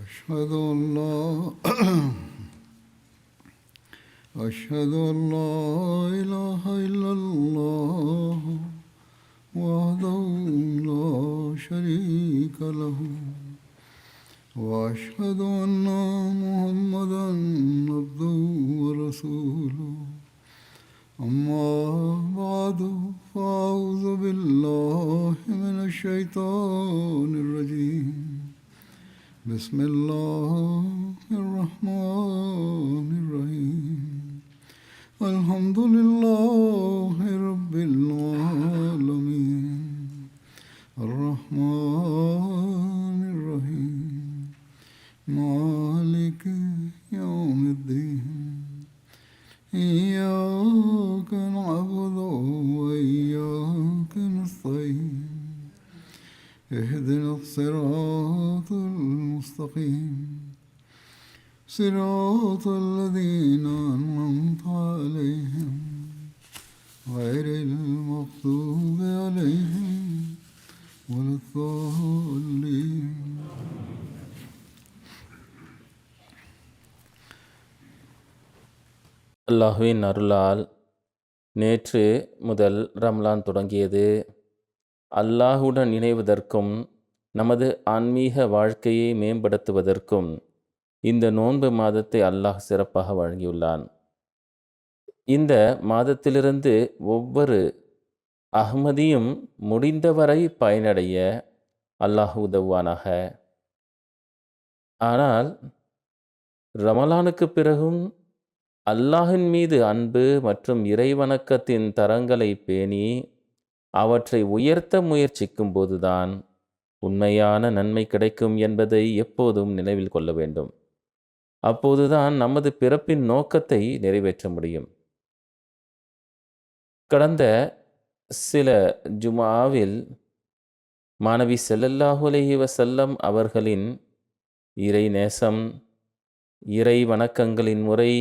أشهد أن لا أشهد أن لا إله إلا الله وحده لا شريك له وأشهد أن محمدا عبده ورسوله أما بعد فأعوذ بالله من الشيطان الرجيم بسم الله الرحمن الرحيم الحمد لله رب العالمين الرحمن الرحيم مالك يوم الدين إياك نعبد وإياك نستعين اهدنا الصراط المستقيم صراط الذين أنعمت عليهم غير المغضوب عليهم ولا الضالين. அல்லாஹ்வின் அருளால் நேற்று முதல் ரம்லான் தொடங்கியது. அல்லாஹுடன் இணைவதற்கும் நமது ஆன்மீக வாழ்க்கையை மேம்படுத்துவதற்கும் இந்த நோன்பு மாதத்தை அல்லாஹ் சிறப்பாக வழங்கியுள்ளான். இந்த மாதத்திலிருந்து ஒவ்வொரு அஹ்மதியும் முடிந்தவரை பயனடைய அல்லாஹ் உதவுவானாக. ஆனால் ரமலானுக்கு பிறகும் அல்லாஹின் மீது அன்பு மற்றும் இறைவணக்கத்தின் தரங்களை பேணி அவற்றை உயர்த்த முயற்சிக்கும் போதுதான் உண்மையான நன்மை கிடைக்கும் என்பதை எப்போதும் நினைவில் கொள்ள வேண்டும். அப்போதுதான் நமது பிறப்பின் நோக்கத்தை நிறைவேற்ற முடியும். கடந்த சில ஜும்ஆவில் மாணவி ஸல்லல்லாஹு அலைஹி வஸல்லம் அவர்களின் இறை நேசம், இறை வணக்கங்களின் முறை,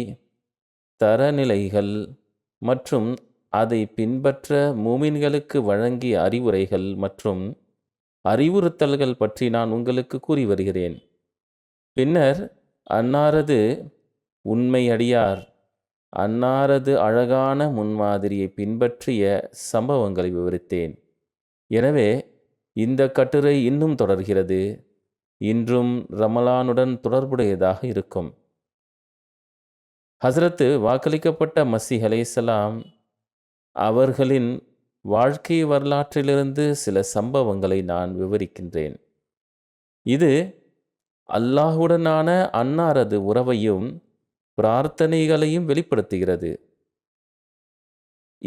தரநிலைகள் மற்றும் அதை பின்பற்ற மூமின்களுக்கு வழங்கிய அறிவுரைகள் மற்றும் அறிவுறுத்தல்கள் பற்றி நான் உங்களுக்கு கூறி வருகிறேன். பின்னர் அன்னாரது உண்மை அடியார் அன்னாரது அழகான முன்மாதிரியை பின்பற்றிய சம்பவங்களை விவரித்தேன். எனவே இந்த கட்டுரை இன்னும் தொடர்கிறது. இன்றும் ரமலானுடன் தொடர்புடையதாக இருக்கும். ஹஸ்ரத்து வாக்களிக்கப்பட்ட மஸீஹ் அலைஹிஸ்ஸலாம் அவர்களின் வாழ்க்கை வரலாற்றிலிருந்து சில சம்பவங்களை நான் விவரிக்கின்றேன். இது அல்லாஹுடனான அன்னாரது உறவையும் பிரார்த்தனைகளையும் வெளிப்படுத்துகிறது.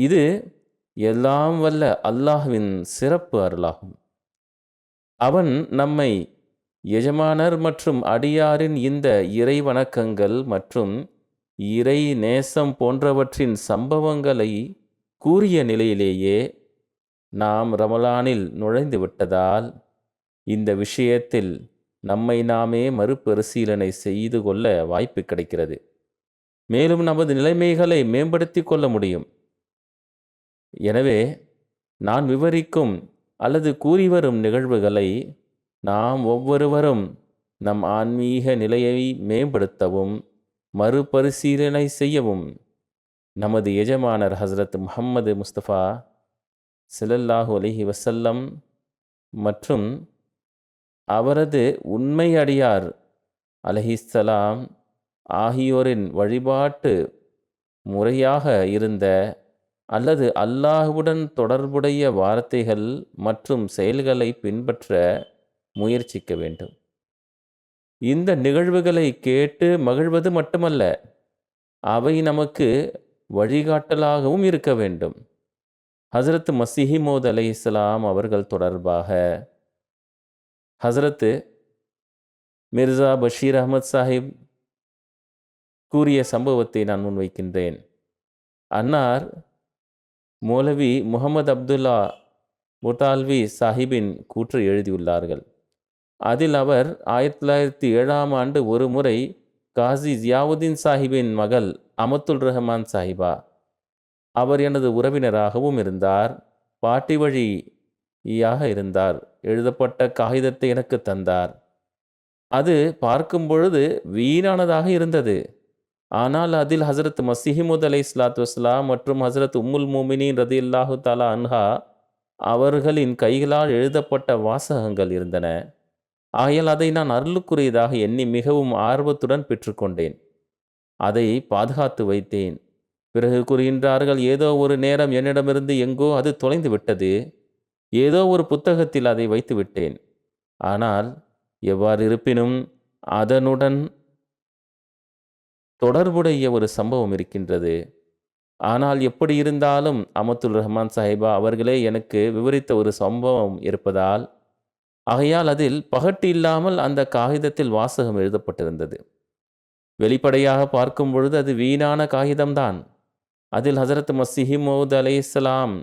இது எல்லாம் வல்ல அல்லாஹ்வின் சிறப்பு அருளாகும். அவன் நம்மை எஜமானர் மற்றும் அடியாரின் இந்த இறை வணக்கங்கள் மற்றும் இறை நேசம் போன்றவற்றின் சம்பவங்களை கூறிய நிலையிலேயே நாம் ரமலானில் நுழைந்து விட்டதால் இந்த விஷயத்தில் நம்மை நாமே மறுபரிசீலனை செய்து கொள்ள வாய்ப்பு கிடைக்கிறது. மேலும் நமது நிலைமைகளை மேம்படுத்தி கொள்ள முடியும். எனவே நான் விவரிக்கும் அல்லது கூறி வரும் நிகழ்வுகளை நாம் ஒவ்வொருவரும் நம் ஆன்மீக நிலையை மேம்படுத்தவும் மறுபரிசீலனை செய்யவும் நமது எஜமானர் ஹஸ்ரத் முஹம்மது முஸ்தபா ஸல்லல்லாஹு அலைஹி வஸல்லம் மற்றும் அவரது உண்மை அடியார் அலைஹிஸ்ஸலாம் ஆகியோரின் வழிபாட்டு முறையாக இருந்த அல்லது அல்லாஹுடன் தொடர்புடைய வார்த்தைகள் மற்றும் செயல்களை பின்பற்ற முயற்சிக்க வேண்டும். இந்த நிகழ்வுகளை கேட்டு மகிழ்வது மட்டுமல்ல, அவை நமக்கு வழிகாட்டலாகவும் இருக்க வேண்டும். ஹஸ்ரத் மஸீஹ் மௌஊத் அலைஹிஸ்ஸலாம் அவர்கள் தொடர்பாக ஹஸ்ரத் மிர்சா பஷீர் அஹ்மத் சாஹிப் கூறிய சம்பவத்தை நான் முன்வைக்கின்றேன். அன்னார் மௌலவி முஹம்மது அப்துல்லா முட்டால்வி சாஹிபின் கூற்று எழுதியுள்ளார்கள். அதில் அவர் 1907 ஒரு முறை காசி ஜியாவுதீன் சாஹிபின் மகள் அமத்துல் ரஹ்மான் சாஹிபா, அவர் எனது உறவினராகவும் இருந்தார், பாட்டி வழியாக இருந்தார், எழுதப்பட்ட காகிதத்தை எனக்கு தந்தார். அது பார்க்கும் பொழுது வீணானதாக இருந்தது. ஆனால் அதில் ஹசரத் மஸீஹ் அலைஹிஸ்ஸலாத்து வஸ்ஸலாம் மற்றும் ஹசரத் உம்முல் மோமினீன் ரதியல்லாஹு தஆலா அன்ஹா அவர்களின் கைகளால் எழுதப்பட்ட வாசகங்கள் இருந்தன. ஆகையால் அதை நான் அருளுக்குரியதாக எண்ணி மிகவும் ஆர்வத்துடன் பெற்றுக்கொண்டேன். அதை பாதுகாத்து வைத்தேன். பிறகு கூறுகின்றார்கள், ஏதோ ஒரு நேரம் என்னிடமிருந்து எங்கோ அது தொலைந்து விட்டது. ஏதோ ஒரு புத்தகத்தில் அதை வைத்து விட்டேன். ஆனால் எவ்வாறு இருப்பினும் அதனுடன் தொடர்புடைய ஒரு சம்பவம் இருக்கின்றது. ஆனால் எப்படி இருந்தாலும் அமத்துல் ரஹ்மான் சாஹிபா அவர்களே எனக்கு விவரித்த ஒரு சம்பவம் இருப்பதால், ஆகையால் அதில் பகட்டு இல்லாமல் அந்த காகிதத்தில் வாசகம் எழுதப்பட்டிருந்தது. வெளிப்படையாக பார்க்கும் பொழுது அது வீணான காகிதம்தான். அதில் ஹசரத் மஸீஹ் மவ்ஊத் அலைஹிஸ்ஸலாம்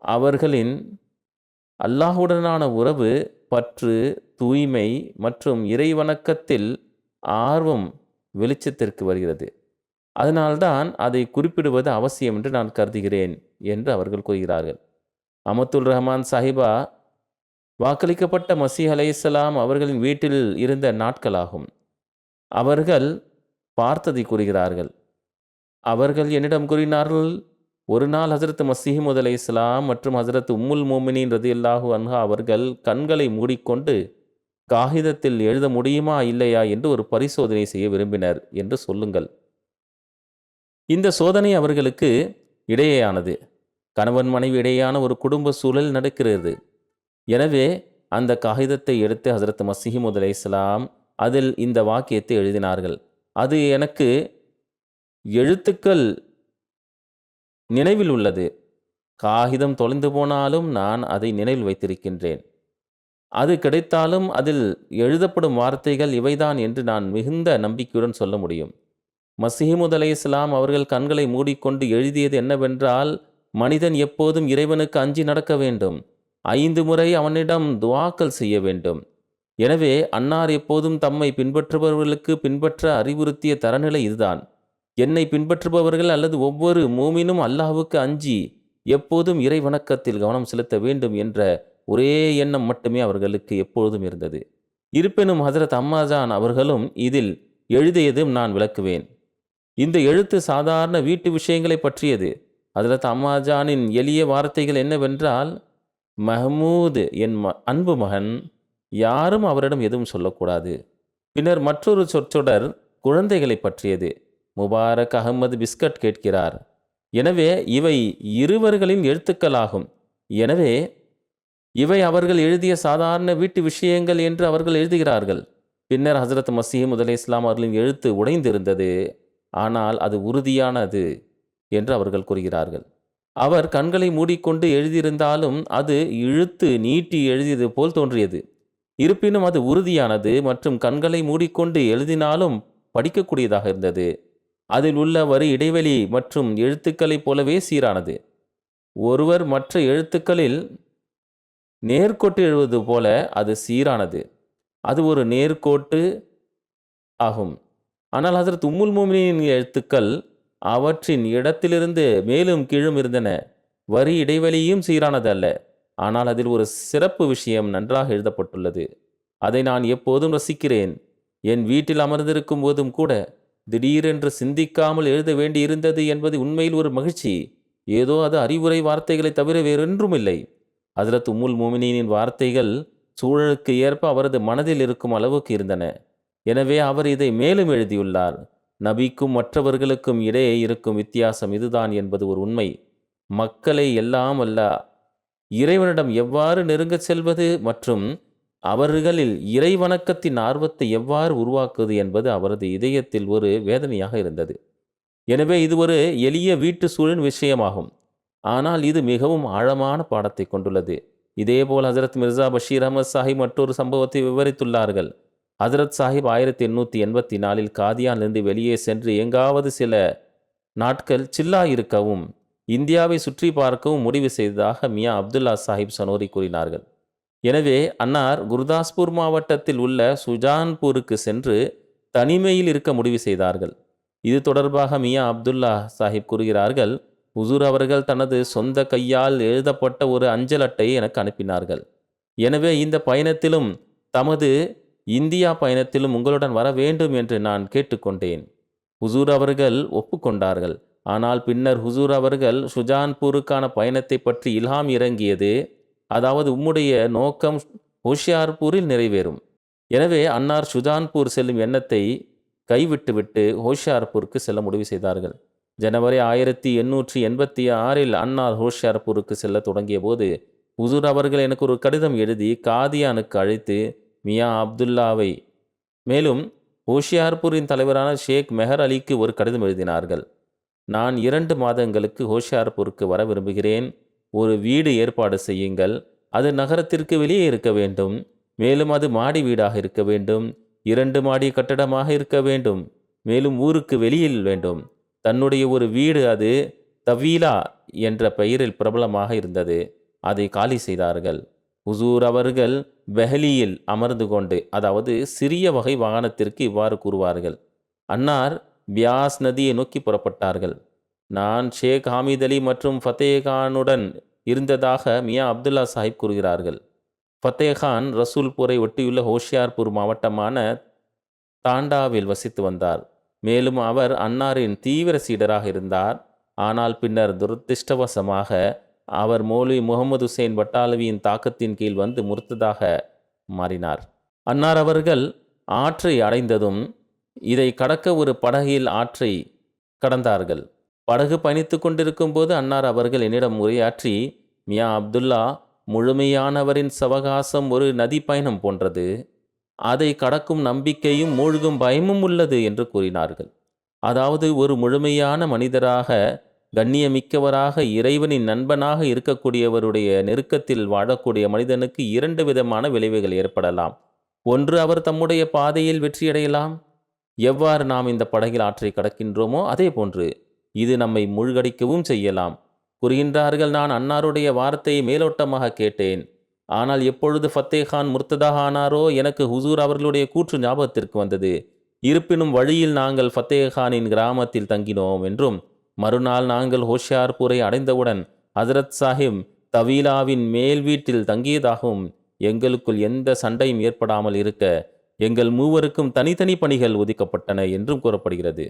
அவர்களின் அல்லாஹுடனான உறவு, பற்று, தூய்மை மற்றும் இறைவணக்கத்தில் ஆர்வம் வெளிச்சத்திற்கு வருகிறது. அதனால்தான் அதை குறிப்பிடுவது அவசியம் என்று நான் கருதுகிறேன் என்று அவர்கள் கூறுகிறார்கள். அமத்துல் ரஹ்மான் சாஹிபா வாக்களிக்கப்பட்ட மஸீஹ் அலைஹிஸ்ஸலாம் அவர்களின் வீட்டில் இருந்த நாட்களாகும். அவர்கள் பார்த்ததை கூறுகிறார்கள். அவர்கள் என்னிடம் கூறினார்கள், ஒரு நாள் ஹசரத் மஸீஹ் மவ்ஊத் அலைஹிஸ்ஸலாம் மற்றும் ஹசரத் உம்முல் மோமினீன் ரதியல்லாஹு அன்ஹா அவர்கள் கண்களை மூடிக்கொண்டு காகிதத்தில் எழுத முடியுமா இல்லையா என்று ஒரு பரிசோதனை செய்ய விரும்பினர் என்று சொல்லுங்கள். இந்த சோதனை அவர்களுக்கு இடையேயானது. கணவன் மனைவி இடையேயான ஒரு குடும்ப சூழல் நடக்கிறது. எனவே அந்த காகிதத்தை எடுத்து ஹசரத் மஸீஹ் மவ்ஊத் அலைஹிஸ்ஸலாம் அதில் இந்த வாக்கியத்தை எழுதினார்கள். அது எனக்கு எழுத்துக்கள் நினைவில் உள்ளது. காகிதம் தொலைந்து போனாலும் நான் அதை நினைவில் வைத்திருக்கின்றேன். அது கிடைத்தாலும் அதில் எழுதப்படும் வார்த்தைகள் இவைதான் என்று நான் மிகுந்த நம்பிக்கையுடன் சொல்ல முடியும். மஸீஹ் மவ்ஊத் அலைஹிஸ்ஸலாம் அவர்கள் கண்களை மூடிக்கொண்டு எழுதியது என்னவென்றால், மனிதன் எப்போதும் இறைவனுக்கு அஞ்சி நடக்க வேண்டும். 5 முறை அவனிடம் துஆக்கள் செய்ய வேண்டும். எனவே அன்னார் எப்போதும் தம்மை பின்பற்றுபவர்களுக்கு பின்பற்ற அறிவுறுத்திய தரநிலை இதுதான். என்னை பின்பற்றுபவர்கள் அல்லது ஒவ்வொரு மூமினும் அல்லாஹ்வுக்கு அஞ்சி எப்போதும் இறை வணக்கத்தில் கவனம் செலுத்த வேண்டும் என்ற ஒரே எண்ணம் மட்டுமே அவர்களுக்கு எப்பொழுதும் இருந்தது. இருப்பினும் ஹசரத் அம்மாஜான் அவர்களும் இதில் எழுதியதும் நான் விளக்குவேன். இந்த எழுத்து சாதாரண வீட்டு விஷயங்களை பற்றியது. ஹசரத் அம்மாஜானின் எளிய வார்த்தைகள் என்னவென்றால், மஹமூத் என் அன்பு மகன், யாரும் அவரிடம் எதுவும் சொல்லக்கூடாது. பின்னர் மற்றொரு சொற்றொடர் குழந்தைகளை பற்றியது. முபாரக் அகமது பிஸ்கட் கேட்கிறார். எனவே இவை இருவர்களின் எழுத்துக்களாகும். எனவே இவை அவர்கள் எழுதிய சாதாரண வீட்டு விஷயங்கள் என்று அவர்கள் எழுதுகிறார்கள். பின்னர் ஹசரத் மஸீஹ் மவ்ஊத் அலைஹிஸ்ஸலாம் அவர்களின் எழுத்து உடைந்திருந்தது. ஆனால் அது உறுதியானது என்று அவர்கள் கூறுகிறார்கள். அவர் கண்களை மூடிக்கொண்டு எழுதியிருந்தாலும் அது இழுத்து நீட்டி எழுதியது போல் தோன்றியது. இருப்பினும் அது உறுதியானது மற்றும் கண்களை மூடிக்கொண்டு எழுதினாலும் படிக்கக்கூடியதாக இருந்தது. அதில் உள்ள வரி இடைவெளி மற்றும் எழுத்துக்களைப் போலவே சீரானது. ஒருவர் மற்ற எழுத்துக்களில் நேர்கோட்டு எழுதுவது போல அது சீரானது. அது ஒரு நேர்கோட்டு ஆகும். ஆனால் ஹசரத் உம்முல் மோமினின் எழுத்துக்கள் அவற்றின் இடத்திலிருந்து மேலும் கீழும் இருந்தன. வரி இடைவெளியும் சீரானது அல்ல. ஆனால் அதில் ஒரு சிறப்பு விஷயம் நன்றாக எழுதப்பட்டுள்ளது. அதை நான் எப்போதும் ரசிக்கிறேன். என் வீட்டில் அமர்ந்திருக்கும் போதும் கூட திடீரென்று சிந்திக்காமல் எழுத வேண்டி இருந்தது என்பது உண்மையில் ஒரு மகிழ்ச்சி. ஏதோ அது அறிவுரை வார்த்தைகளை தவிர வேறொன்றும் இல்லை. ஹசரத் உம்முல் மோமினின் வார்த்தைகள் சூழலுக்கு ஏற்ப அவரது மனதில் இருக்கும் அளவுக்கு இருந்தன. எனவே அவர் இதை மேலும் எழுதியுள்ளார். நபிக்கும் மற்றவர்களுக்கும் இடையே இருக்கும் வித்தியாசம் இதுதான் என்பது ஒரு உண்மை. மக்களை எல்லாம் அல்ல இறைவனிடம் எவ்வாறு நெருங்கச் செல்வது மற்றும் அவர்களில் இறை வணக்கத்தின் ஆர்வத்தை எவ்வாறு உருவாக்குவது என்பது அவரது இதயத்தில் ஒரு வேதனையாக இருந்தது. எனவே இது ஒரு எளிய வீட்டு சூழல் விஷயமாகும். ஆனால் இது மிகவும் ஆழமான பாடத்தை கொண்டுள்ளது. இதேபோல் ஹசரத் மிர்சா பஷீர் அஹமத் சாஹிப் மற்றொரு சம்பவத்தை விவரித்துள்ளார்கள். ஹசரத் சாஹிப் 1884 காதியானிலிருந்து வெளியே சென்று எங்காவது சில நாட்கள் சில்லா இருக்கவும் இந்தியாவை சுற்றி பார்க்கவும் முடிவு செய்ததாக மியா அப்துல்லா சாஹிப் சனோரி கூறினார்கள். எனவே அன்னார் குர்தாஸ்பூர் மாவட்டத்தில் உள்ள சுஜான்பூருக்கு சென்று தனிமையில் இருக்க முடிவு செய்தார்கள். இது தொடர்பாக மியா அப்துல்லா சாஹிப் கூறுகிறார்கள், ஹுசூர் அவர்கள் தனது சொந்த கையால் எழுதப்பட்ட ஒரு அஞ்சல் அட்டையை எனக்கு அனுப்பினார்கள். எனவே இந்த பயணத்திலும் தமது இந்தியா பயணத்திலும் உங்களுடன் வர வேண்டும் என்று நான் கேட்டுக்கொண்டேன். ஹுசூர் அவர்கள் ஒப்புக்கொண்டார்கள். ஆனால் பின்னர் ஹுசூர் அவர்கள் ஷுஜான்பூருக்கான பயணத்தை பற்றி இல்ஹாம் இறங்கியது, அதாவது உம்முடைய நோக்கம் ஹோஷியார்பூரில் நிறைவேறும். எனவே அன்னார் ஷுஜான்பூர் செல்லும் எண்ணத்தை கைவிட்டுவிட்டு ஹோஷியார்பூருக்கு செல்ல முடிவு செய்தார்கள். ஜனவரி 1886 அன்னார் ஹோஷியார்பூருக்கு செல்ல தொடங்கிய போது ஹுசூர் அவர்கள் எனக்கு ஒரு கடிதம் எழுதி காதியானுக்கு அழைத்து மியா அப்துல்லாவை மேலும் ஹோஷியார்பூரின் தலைவரான ஷேக் மெஹர் அலிக்கு ஒரு கடிதம் எழுதினார்கள். நான் 2 மாதங்களுக்கு ஹோஷியார்பூருக்கு வர விரும்புகிறேன். ஒரு வீடு ஏற்பாடு செய்யுங்கள். அது நகரத்திற்கு வெளியே இருக்க வேண்டும். மேலும் அது மாடி வீடாக இருக்க வேண்டும். 2 மாடி கட்டடமாக இருக்க வேண்டும். மேலும் ஊருக்கு வெளியில் வேண்டும். தன்னுடைய ஒரு வீடு, அது தவீலா என்ற பெயரில் பிரபலமாக இருந்தது. அதை காலி செய்தார்கள். ஹுசூர் அவர்கள் பெஹலியில் அமர்ந்து கொண்டு, அதாவது சிறிய வகை வாகனத்திற்கு இவ்வாறு கூறுவார்கள். அன்னார் பியாஸ் நதியை நோக்கி புறப்பட்டார்கள். நான் ஷேக் ஹாமித் அலி மற்றும் ஃபத்தேகானுடன் இருந்ததாக மியா அப்துல்லா சாஹிப் கூறுகிறார்கள். ஃபத்தேகான் ரசூல்பூரை ஒட்டியுள்ள ஹோஷியார்பூர் மாவட்டமான தாண்டாவில் வசித்து வந்தார். மேலும் அவர் அன்னாரின் தீவிர சீடராக இருந்தார். ஆனால் பின்னர் துரதிர்ஷ்டவசமாக அவர் மௌலவி முகமது ஹுசைன் பட்டாலவியின் தாக்கத்தின் கீழ் வந்து முர்த்ததாக மாறினார். அன்னார் அவர்கள் ஆற்றை அடைந்ததும் இதை கடக்க ஒரு படகில் ஆற்றை கடந்தார்கள். படகு பயணித்து கொண்டிருக்கும் போது அன்னார் அவர்கள் என்னிடம் உரையாற்றி, மியா அப்துல்லா, முழுமையானவரின் சவகாசம் ஒரு நதி பயணம் போன்றது. அதை கடக்கும் நம்பிக்கையும் மூழ்கும் பயமும் உள்ளது என்று கூறினார்கள். அதாவது ஒரு முழுமையான மனிதராக, கண்ணியமிக்கவராக, இறைவனின் நண்பனாக இருக்கக்கூடியவருடைய நெருக்கத்தில் வாழக்கூடிய மனிதனுக்கு 2 விதமான விளைவுகள் ஏற்படலாம். ஒன்று, அவர் தம்முடைய பாதையில் வெற்றியடையலாம். எவ்வாறு நாம் இந்த படகில் ஆற்றை கடக்கின்றோமோ அதே போன்று இது நம்மை மூழ்கடிக்கவும் செய்யலாம் கூறுகின்றார்கள். நான் அன்னாருடைய வார்த்தையை மேலோட்டமாக கேட்டேன். ஆனால் எப்பொழுது ஃபத்தேகான் முர்த்ததாக ஆனாரோ எனக்கு ஹுசூர் அவர்களுடைய கூற்று ஞாபகத்திற்கு வந்தது. இருப்பினும் வழியில் நாங்கள் ஃபத்தேகானின் கிராமத்தில் தங்கினோம் என்றும், மறுநாள் நாங்கள் ஹோஷியார்பூரை அடைந்தவுடன் ஹசரத் சாஹிப் தவீலாவின் மேல் வீட்டில் தங்கியதாகவும், எங்களுக்குள் எந்த சண்டையும் ஏற்படாமல் இருக்க எங்கள் மூவருக்கும் தனித்தனி பணிகள் ஒதுக்கப்பட்டன என்றும் கூறப்படுகிறது.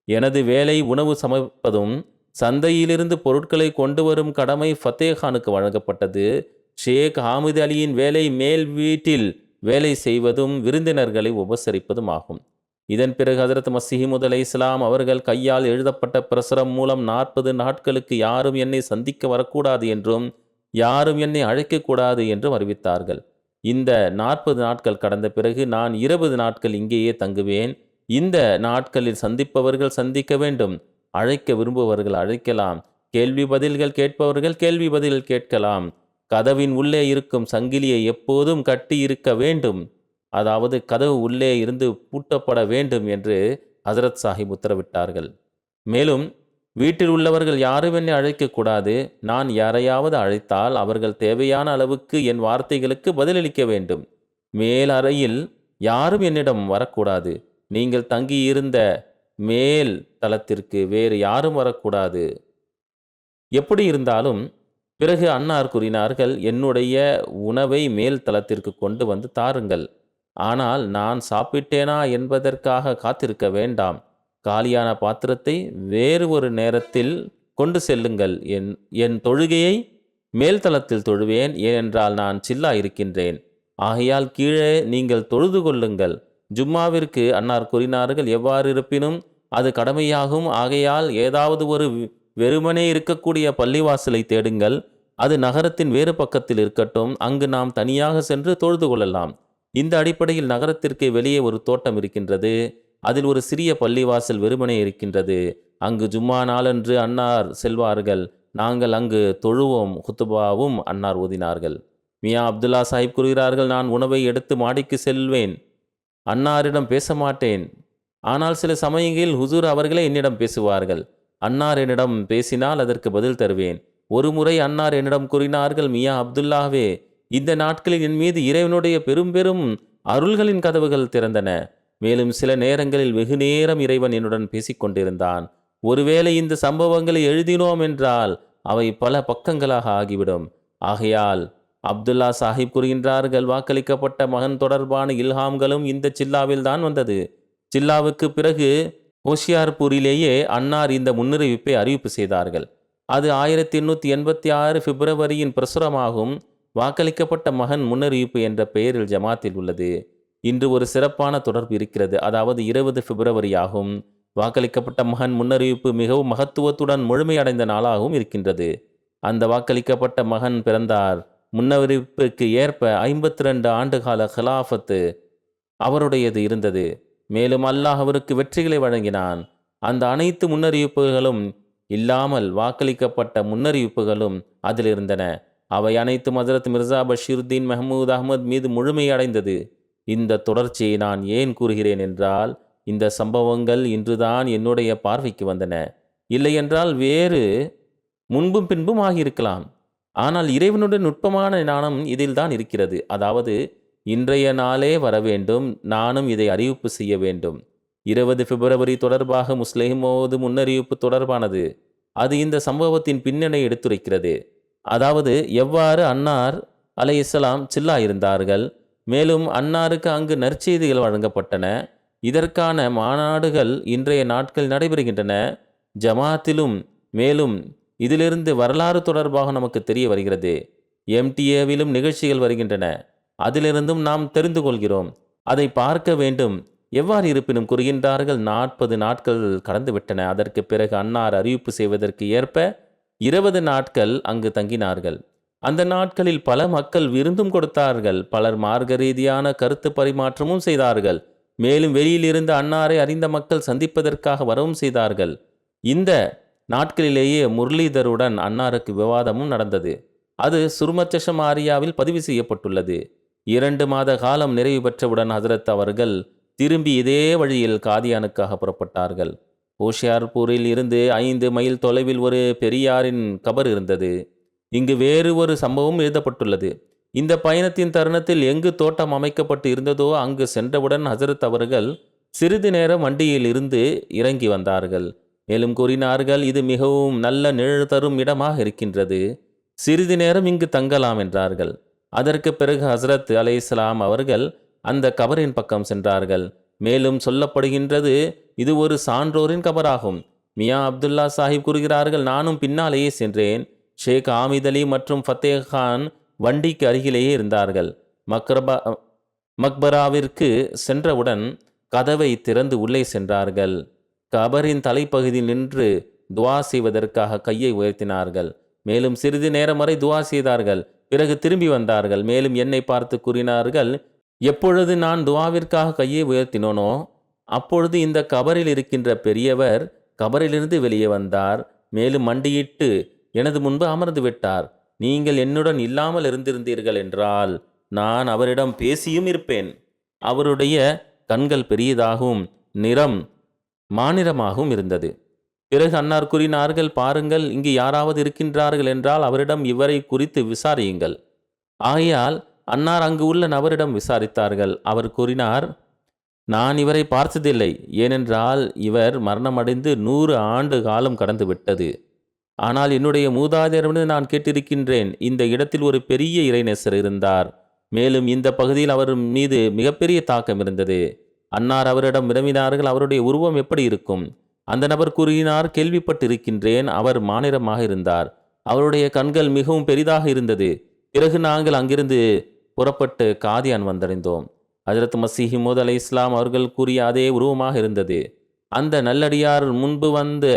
எனது வேலை உணவு சமைப்பதும் சந்தையிலிருந்து பொருட்களை கொண்டு வரும் கடமை ஃபத்தேகானுக்கு வழங்கப்பட்டது. ஷேக் ஹாமித் அலியின் வேலை மேல் வீட்டில் வேலை செய்வதும் விருந்தினர்களை உபசரிப்பதும் ஆகும். இதன் பிறகு ஹஜரத் மஸீஹ் அலைஹிஸ்ஸலாம் அவர்கள் கையால் எழுதப்பட்ட பிரசுரம் மூலம் 40 நாட்களுக்கு யாரும் என்னை சந்திக்க வரக்கூடாது என்றும் யாரும் என்னை அழைக்கக்கூடாது என்றும் அறிவித்தார்கள். இந்த 40 நாட்கள் கடந்த பிறகு நான் 20 நாட்கள் இங்கேயே தங்குவேன். இந்த நாட்களில் சந்திப்பவர்கள் சந்திக்க வேண்டும், அழைக்க விரும்புபவர்கள் அழைக்கலாம், கேள்வி பதில்கள் கேட்பவர்கள் கேள்வி பதில் கேட்கலாம். கதவின் உள்ளே இருக்கும் சங்கிலியை எப்போதும் கட்டி இருக்க வேண்டும், அதாவது கதவு உள்ளே இருந்து பூட்டப்பட வேண்டும் என்று ஹசரத் சாஹிப் உத்தரவிட்டார்கள். மேலும் வீட்டில் உள்ளவர்கள் யாரும் என்னை அழைக்கக்கூடாது. நான் யாரையாவது அழைத்தால் அவர்கள் தேவையான அளவுக்கு என் வார்த்தைகளுக்கு பதிலளிக்க வேண்டும். மேல் அறையில் யாரும் என்னிடம் வரக்கூடாது. நீங்கள் தங்கியிருந்த மேல் தளத்திற்கு வேறு யாரும் வரக்கூடாது. எப்படி இருந்தாலும் பிறகு அன்னார் கூறினார்கள், என்னுடைய உணவை மேல் தளத்திற்கு கொண்டு வந்து தாருங்கள். ஆனால் நான் சாப்பிட்டேனா என்பதற்காக காத்திருக்க வேண்டாம். காலியான பாத்திரத்தை வேறு ஒரு நேரத்தில் கொண்டு செல்லுங்கள். என் தொழுகையை மேல்தளத்தில் தொழுவேன், ஏனென்றால் நான் சில்லா இருக்கின்றேன். ஆகையால் கீழே நீங்கள் தொழுது கொள்ளுங்கள். ஜும்மாவிற்கு அன்னார் கூறினார்கள், எவ்வாறு இருப்பினும் அது கடமையாகும். ஆகையால் ஏதாவது ஒரு வெறுமனே இருக்கக்கூடிய பள்ளிவாசலை தேடுங்கள். அது நகரத்தின் வேறு பக்கத்தில் இருக்கட்டும். அங்கு நாம் தனியாக சென்று தொழுது கொள்ளலாம். இந்த அடிப்படையில் நகரத்திற்கு வெளியே ஒரு தோட்டம் இருக்கின்றது. அதில் ஒரு சிறிய பள்ளிவாசல் வெறுமனே இருக்கின்றது. அங்கு ஜும்மா நாளன்று அன்னார் செல்வார்கள். நாங்கள் அங்கு தொழுவோம். குத்துபாவும் அன்னார் ஓதினார்கள். மியா அப்துல்லா சாஹிப் கூறுகிறார்கள், நான் உணவை எடுத்து மாடிக்கு செல்வேன். அன்னாரிடம் பேச மாட்டேன். ஆனால் சில சமயங்களில் ஹுசூர் அவர்களே என்னிடம் பேசுவார்கள். அன்னார் என்னிடம் பேசினால் அதற்கு பதில் தருவேன். ஒரு முறை அன்னார் என்னிடம் கூறினார்கள், மியா அப்துல்லாவே, இந்த நாட்களில் என் மீது இறைவனுடைய பெரும் பெரும் அருள்களின் கதவுகள் திறந்தன. மேலும் சில நேரங்களில் வெகு நேரம் இறைவன் என்னுடன் பேசிக்கொண்டிருந்தான். ஒருவேளை இந்த சம்பவங்களை எழுதினோம் என்றால் அவை பல பக்கங்களாக ஆகிவிடும். ஆகையால் அப்துல்லா சாஹிப் கூறுகின்றார்கள், வாக்களிக்கப்பட்ட மகன் தொடர்பான இல்ஹாம்களும் இந்த சில்லாவில் தான் வந்தது. சில்லாவுக்கு பிறகு ஹோஷியார்பூரிலேயே அன்னார் இந்த முன்னறிவிப்பை அறிவிப்பு செய்தார்கள். அது 1886 பிப்ரவரியின் பிரசுரமாகும். வாக்களிக்கப்பட்ட மகன் முன்னறிவிப்பு என்ற பெயரில் ஜமாத்தில் உள்ளது. இன்று ஒரு சிறப்பான தொடர்பு இருக்கிறது. அதாவது 20 பிப்ரவரி ஆகும். வாக்களிக்கப்பட்ட மகன் முன்னறிவிப்பு மிகவும் மகத்துவத்துடன் முழுமையடைந்த நாளாகவும் இருக்கின்றது. அந்த வாக்களிக்கப்பட்ட மகன் பிறந்தார். முன்னறிவிப்புக்கு ஏற்ப 52 ஆண்டுகால ஹிலாஃபத்து அவருடையது இருந்தது. மேலும் அல்லாஹ் அவருக்கு வெற்றிகளை வழங்கினான். அந்த அனைத்து முன்னறிவிப்புகளும் இல்லாமல் வாக்களிக்கப்பட்ட முன்னறிவிப்புகளும் அதில் இருந்தன. அவை அனைத்தும் ஹஜ்ரத் மிர்சா பஷீருத்தீன் மெஹமூத் அஹ்மத் மீது முழுமையடைந்தது. இந்த தொடர்ச்சியை நான் ஏன் கூறுகிறேன் என்றால், இந்த சம்பவங்கள் இன்றுதான் என்னுடைய பார்வைக்கு வந்தன. இல்லையென்றால் வேறு முன்பும் பின்பும் ஆகியிருக்கலாம். ஆனால் இறைவனுடைய நுட்பமான ஞானம் இதில் தான் இருக்கிறது. அதாவது இன்றைய நாளே வர வேண்டும், நானும் இதை அறிவிப்பு செய்ய வேண்டும். 20 பிப்ரவரி தொடர்பாக முஸ்லிமோது முன்னறிவிப்பு தொடர்பானது. அது இந்த சம்பவத்தின் பின்னணி எடுத்துரைக்கிறது. அதாவது எவ்வாறு அன்னார் அலைஹிஸ்ஸலாம் சில்லா இருந்தார்கள், மேலும் அன்னாருக்கு அங்கு நற்செய்திகள் வழங்கப்பட்டன. இதற்கான மாநாடுகள் இன்றைய நாட்கள் நடைபெறுகின்றன ஜமாத்திலும். மேலும் இதிலிருந்து வரலாறு தொடர்பாக நமக்கு தெரிய வருகிறது. MTA-விலும் நிகழ்ச்சிகள் வருகின்றன. அதிலிருந்தும் நாம் தெரிந்து கொள்கிறோம். அதை பார்க்க வேண்டும். எவ்வாறு இருப்பினும் கூறுகின்றார்கள், 40 நாட்கள் கடந்துவிட்டன. அதற்கு பிறகு அன்னார் அறிவிப்பு செய்வதற்கு ஏற்ப 20 நாட்கள் அங்கு தங்கினார்கள். அந்த நாட்களில் பல மக்கள் விருந்தும் கொடுத்தார்கள். பலர் மார்க்க ரீதியான கருத்து பரிமாற்றமும் செய்தார்கள். மேலும் வெளியிலிருந்து அன்னாரை அறிந்த மக்கள் சந்திப்பதற்காக வரவும் செய்தார்கள். இந்த நாட்களிலேயே முரளிதருடன் அன்னாருக்கு விவாதமும் நடந்தது. அது சுர்மச்சஷம் ஆரியாவில் பதிவு செய்யப்பட்டுள்ளது. 2 மாத காலம் நிறைவு பெற்றவுடன் ஹஜ்ரத் அவர்கள் திரும்பி இதே வழியில் காதியானுக்காக புறப்பட்டார்கள். ஹோஷியார்பூரில் இருந்து 5 மைல் தொலைவில் ஒரு பெரியாரின் கபர் இருந்தது. இங்கு வேறு ஒரு சம்பவம் எழுதப்பட்டுள்ளது. இந்த பயணத்தின் தருணத்தில் எங்கு தோட்டம் அமைக்கப்பட்டு இருந்ததோ அங்கு சென்றவுடன் ஹஜ்ரத் அவர்கள் சிறிது நேரம் வண்டியில் இருந்து இறங்கி வந்தார்கள். மேலும் கூறினார்கள், இது மிகவும் நல்ல நிழல் தரும் இடமாக இருக்கின்றது, சிறிது நேரம் இங்கு தங்கலாம் என்றார்கள். அதற்கு பிறகு ஹஜ்ரத் அலைஹிஸ்ஸலாம் அவர்கள் அந்த கபரின் பக்கம் சென்றார்கள். மேலும் சொல்லப்படுகின்றது, இது ஒரு சான்றோரின் கபராகும். மியா அப்துல்லா சாஹிப் கூறுகிறார்கள், நானும் பின்னாலேயே சென்றேன். ஷேக் ஆமித் அலி மற்றும் ஃபத்தே கான் வண்டிக்கு அருகிலேயே இருந்தார்கள். மக்பராவிற்கு சென்றவுடன் கதவை திறந்து உள்ளே சென்றார்கள். கபரின் தலைப்பகுதியில் நின்று துவா செய்வதற்காக கையை உயர்த்தினார்கள். மேலும் சிறிது நேரம் வரை துவா செய்தார்கள். பிறகு திரும்பி வந்தார்கள். மேலும் என்னை பார்த்து கூறினார்கள், எப்பொழுது நான் துவாவிற்காக கையை உயர்த்தினோனோ அப்பொழுது இந்த கபரில் இருக்கின்ற பெரியவர் கபரிலிருந்து வெளியே வந்தார். மேலும் மண்டியிட்டு எனது முன்பு அமர்ந்து விட்டார். நீங்கள் என்னுடன் இல்லாமல் இருந்திருந்தீர்கள் என்றால் நான் அவரிடம் பேசியும் இருப்பேன். அவருடைய கண்கள் பெரியதாகவும் நிறம் மாநிறமாகவும் இருந்தது. பிறகு அன்னார் கூறினார்கள், பாருங்கள், இங்கு யாராவது இருக்கின்றார்கள் என்றால் அவரிடம் இவரை குறித்து விசாரியுங்கள். ஆகையால் அன்னார் அங்கு உள்ள நபரிடம் விசாரித்தார்கள். அவர் கூறினார், நான் இவரை பார்த்ததில்லை. ஏனென்றால் இவர் மரணமடைந்து 100 ஆண்டு காலம் கடந்து விட்டது. ஆனால் என்னுடைய மூதாதையரிடம் நான் கேட்டிருக்கின்றேன், இந்த இடத்தில் ஒரு பெரிய இறைநேசர் இருந்தார். மேலும் இந்த பகுதியில் அவர் மீது மிகப்பெரிய தாக்கம் இருந்தது. அன்னார் அவரிடம் வினவினார்கள், அவருடைய உருவம் எப்படி இருக்கும்? அந்த நபர் கூறினார், கேள்விப்பட்டிருக்கின்றேன். அவர் மாநிறமாக இருந்தார். அவருடைய கண்கள் மிகவும் பெரிதாக இருந்தது. பிறகு நாங்கள் அங்கிருந்து புறப்பட்டு காதியான் வந்தடைந்தோம். ஹஜ்ரத் மஸீஹ் மவ்ஊத் அலைஹிஸ்ஸலாம் அவர்கள் கூறிய அதே உருவமாக இருந்தது. அந்த நல்லடியார் முன்பு வந்து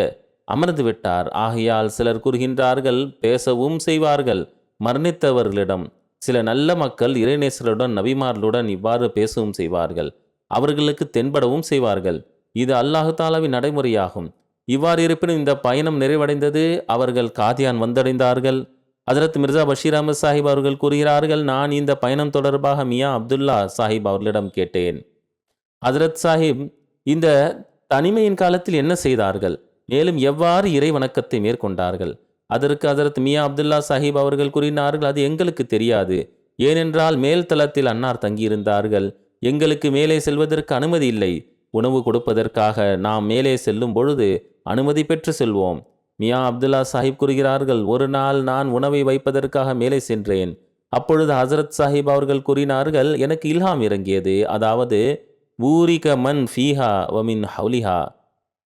அமர்ந்து விட்டார். ஆகையால் சிலர் கூறுகின்றார்கள், பேசவும் செய்வார்கள் மரணித்தவர்களிடம். சில நல்ல மக்கள் இறைநேசருடன் நபிமார்களுடன் இவ்வாறு பேசவும் செய்வார்கள். அவர்களுக்கு தென்படவும் செய்வார்கள். இது அல்லாஹு தாலாவின் நடைமுறையாகும். இவ்வாறு இருப்பினும் இந்த பயணம் நிறைவடைந்தது. அவர்கள் காதியான் வந்தடைந்தார்கள். ஹஜ்ரத் மிர்சா பஷீர் அஹ்மத் சாஹிப் அவர்கள் கூறுகிறார்கள், நான் இந்த பயணம் தொடர்பாக மியா அப்துல்லா சாஹிப் அவர்களிடம் கேட்டேன். ஹஜ்ரத் சாஹிப் இந்த தனிமையின் காலத்தில் என்ன செய்தார்கள், மேலும் எவ்வாறு இறை வணக்கத்தை மேற்கொண்டார்கள்? அதற்கு ஹஜ்ரத் மியா அப்துல்லா சாஹிப் அவர்கள் கூறினார்கள், அது எங்களுக்கு தெரியாது. ஏனென்றால் மேல் தளத்தில் அன்னார் தங்கியிருந்தார்கள். எங்களுக்கு மேலே செல்வதற்கு அனுமதி இல்லை. உணவு கொடுப்பதற்காக நாம் மேலே செல்லும் பொழுது அனுமதி பெற்று செல்வோம். மியா அப்துல்லா சாஹிப் கூறுகிறார்கள், ஒரு நாள் நான் உணவை வைப்பதற்காக மேலே சென்றேன். அப்பொழுது ஹசரத் சாஹிப் அவர்கள் கூறினார்கள், எனக்கு இல்ஹாம் இறங்கியது, அதாவது ஊரிக மன் ஃபீஹா வ மின் ஹவுலிஹா.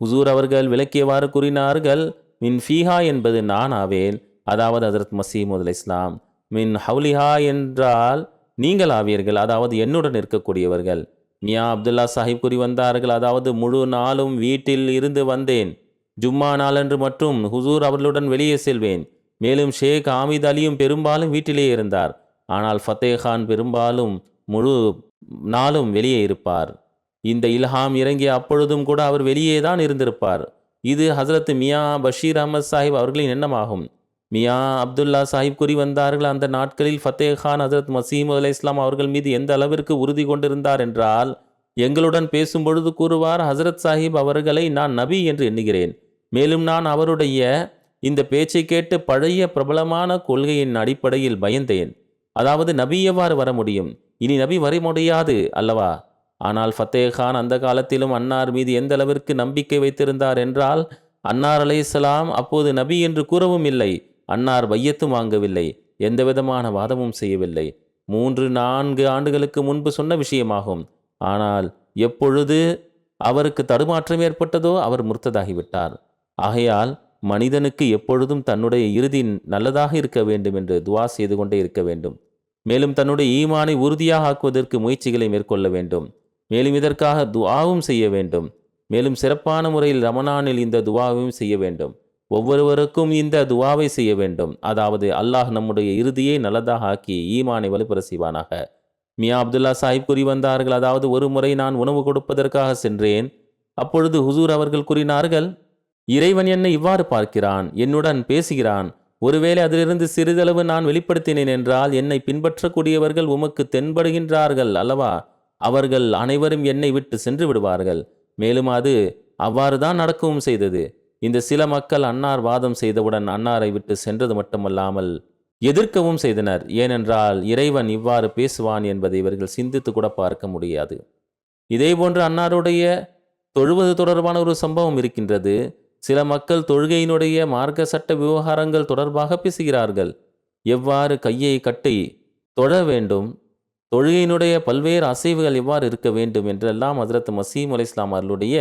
ஹுசூர் அவர்கள் விளக்கியவாறு கூறினார்கள், மின் ஃபீஹா என்பது நான் ஆவேன், அதாவது ஹசரத் மசீமது அலை இஸ்லாம். மின் ஹவுலிஹா என்றால் நீங்கள் ஆவீர்கள், அதாவது என்னுடன் இருக்கக்கூடியவர்கள். மியா அப்துல்லா சாஹிப் கூறி வந்தார்கள், அதாவது முழு நாளும் வீட்டில் இருந்து வந்தேன். ஜும்மா நாளன்று மற்றும் ஹுசூர் அவர்களுடன் வெளியே செல்வேன். மேலும் ஷேக் ஆமித் அலியும் பெரும்பாலும் வீட்டிலே இருந்தார். ஆனால் ஃபத்தேகான் பெரும்பாலும் முழு நாளும் வெளியே இருப்பார். இந்த இல்ஹாம் இறங்கிய அப்பொழுதும் கூட அவர் வெளியே தான் இருந்திருப்பார். இது ஹசரத் மியா பஷீர் அஹமத் சாஹிப் அவர்களின் எண்ணமாகும். மியா அப்துல்லா சாஹிப் கூறி வந்தார்கள், அந்த நாட்களில் ஃபத்தேகான் ஹசரத் மசீமது அலை இஸ்லாம் அவர்கள் மீது எந்த அளவிற்கு உறுதி கொண்டிருந்தார் என்றால், எங்களுடன் பேசும்பொழுது கூறுவார், ஹசரத் சாஹிப் அவர்களை நான் நபி என்று எண்ணுகிறேன். மேலும் நான் அவருடைய இந்த பேச்சை கேட்டு பழைய பிரபலமான கொள்கையின் அடிப்படையில் பயந்தேன். அதாவது நபி எவ்வாறு வர முடியும், இனி நபி வர முடியாது அல்லவா? ஆனால் ஃபத்தேகான் அந்த காலத்திலும் அன்னார் மீது எந்த அளவிற்கு நம்பிக்கை வைத்திருந்தார் என்றால், அன்னார் அலைஹிஸ்ஸலாம் அப்போது நபி என்று கூறவும் இல்லை, அன்னார் பையத்தும் வாங்கவில்லை, எந்தவிதமான வாதமும் செய்யவில்லை. 3-4 ஆண்டுகளுக்கு முன்பு சொன்ன விஷயமாகும். ஆனால் எப்பொழுது அவருக்கு தடுமாற்றம் ஏற்பட்டதோ அவர் முர்த்ததாகிவிட்டார். ஆகையால் மனிதனுக்கு எப்பொழுதும் தன்னுடைய இறுதி நல்லதாக இருக்க வேண்டும் என்று துவா செய்து கொண்டே இருக்க வேண்டும். மேலும் தன்னுடைய ஈமானை உறுதியாக ஆக்குவதற்கு முயற்சிகளை மேற்கொள்ள வேண்டும். மேலும் இதற்காக துவாவும் செய்ய வேண்டும். மேலும் சிறப்பான முறையில் ரமணானில் இந்த துவாவையும் செய்ய வேண்டும். ஒவ்வொருவருக்கும் இந்த துவாவை செய்ய வேண்டும். அதாவது அல்லாஹ் நம்முடைய இறுதியை நல்லதாக ஆக்கி ஈமானை வலுப்பெற செய்வானாக. மியா அப்துல்லா சாஹிப் கூறி வந்தார்கள், அதாவது ஒரு முறை நான் உணவு கொடுப்பதற்காக சென்றேன். அப்பொழுது ஹுசூர் அவர்கள் கூறினார்கள், இறைவன் என்னை இவ்வாறு பார்க்கிறான், என்னுடன் பேசுகிறான். ஒருவேளை அதிலிருந்து சிறிதளவு நான் வெளிப்படுத்தினேன் என்றால் என்னை பின்பற்றக்கூடியவர்கள் உமக்கு தென்படுகின்றார்கள் அல்லவா? அவர்கள் அனைவரும் என்னை விட்டு சென்று விடுவார்கள். மேலும் அது அவ்வாறு தான் நடக்கவும் செய்தது. இந்த சில மக்கள் அன்னார் வாதம் செய்தவுடன் அன்னாரை விட்டு சென்றது மட்டுமல்லாமல் எதிர்க்கவும் செய்தனர். ஏனென்றால் இறைவன் இவ்வாறு பேசுவான் என்பதை இவர்கள் சிந்தித்து கூட பார்க்க முடியாது. இதேபோன்று அன்னாருடைய தொழுவது தொடர்பான ஒரு சம்பவம் இருக்கின்றது. சில மக்கள் தொழுகையினுடைய மார்க்க சட்ட விவகாரங்கள் தொடர்பாக பேசுகிறார்கள். எவ்வாறு கையை கட்டி தொழ வேண்டும், தொழுகையினுடைய பல்வேறு அசைவுகள் எவ்வாறு இருக்க வேண்டும் என்றெல்லாம் ஹஜ்ரத் மசீம் அலை இஸ்லாம் அவர்களுடைய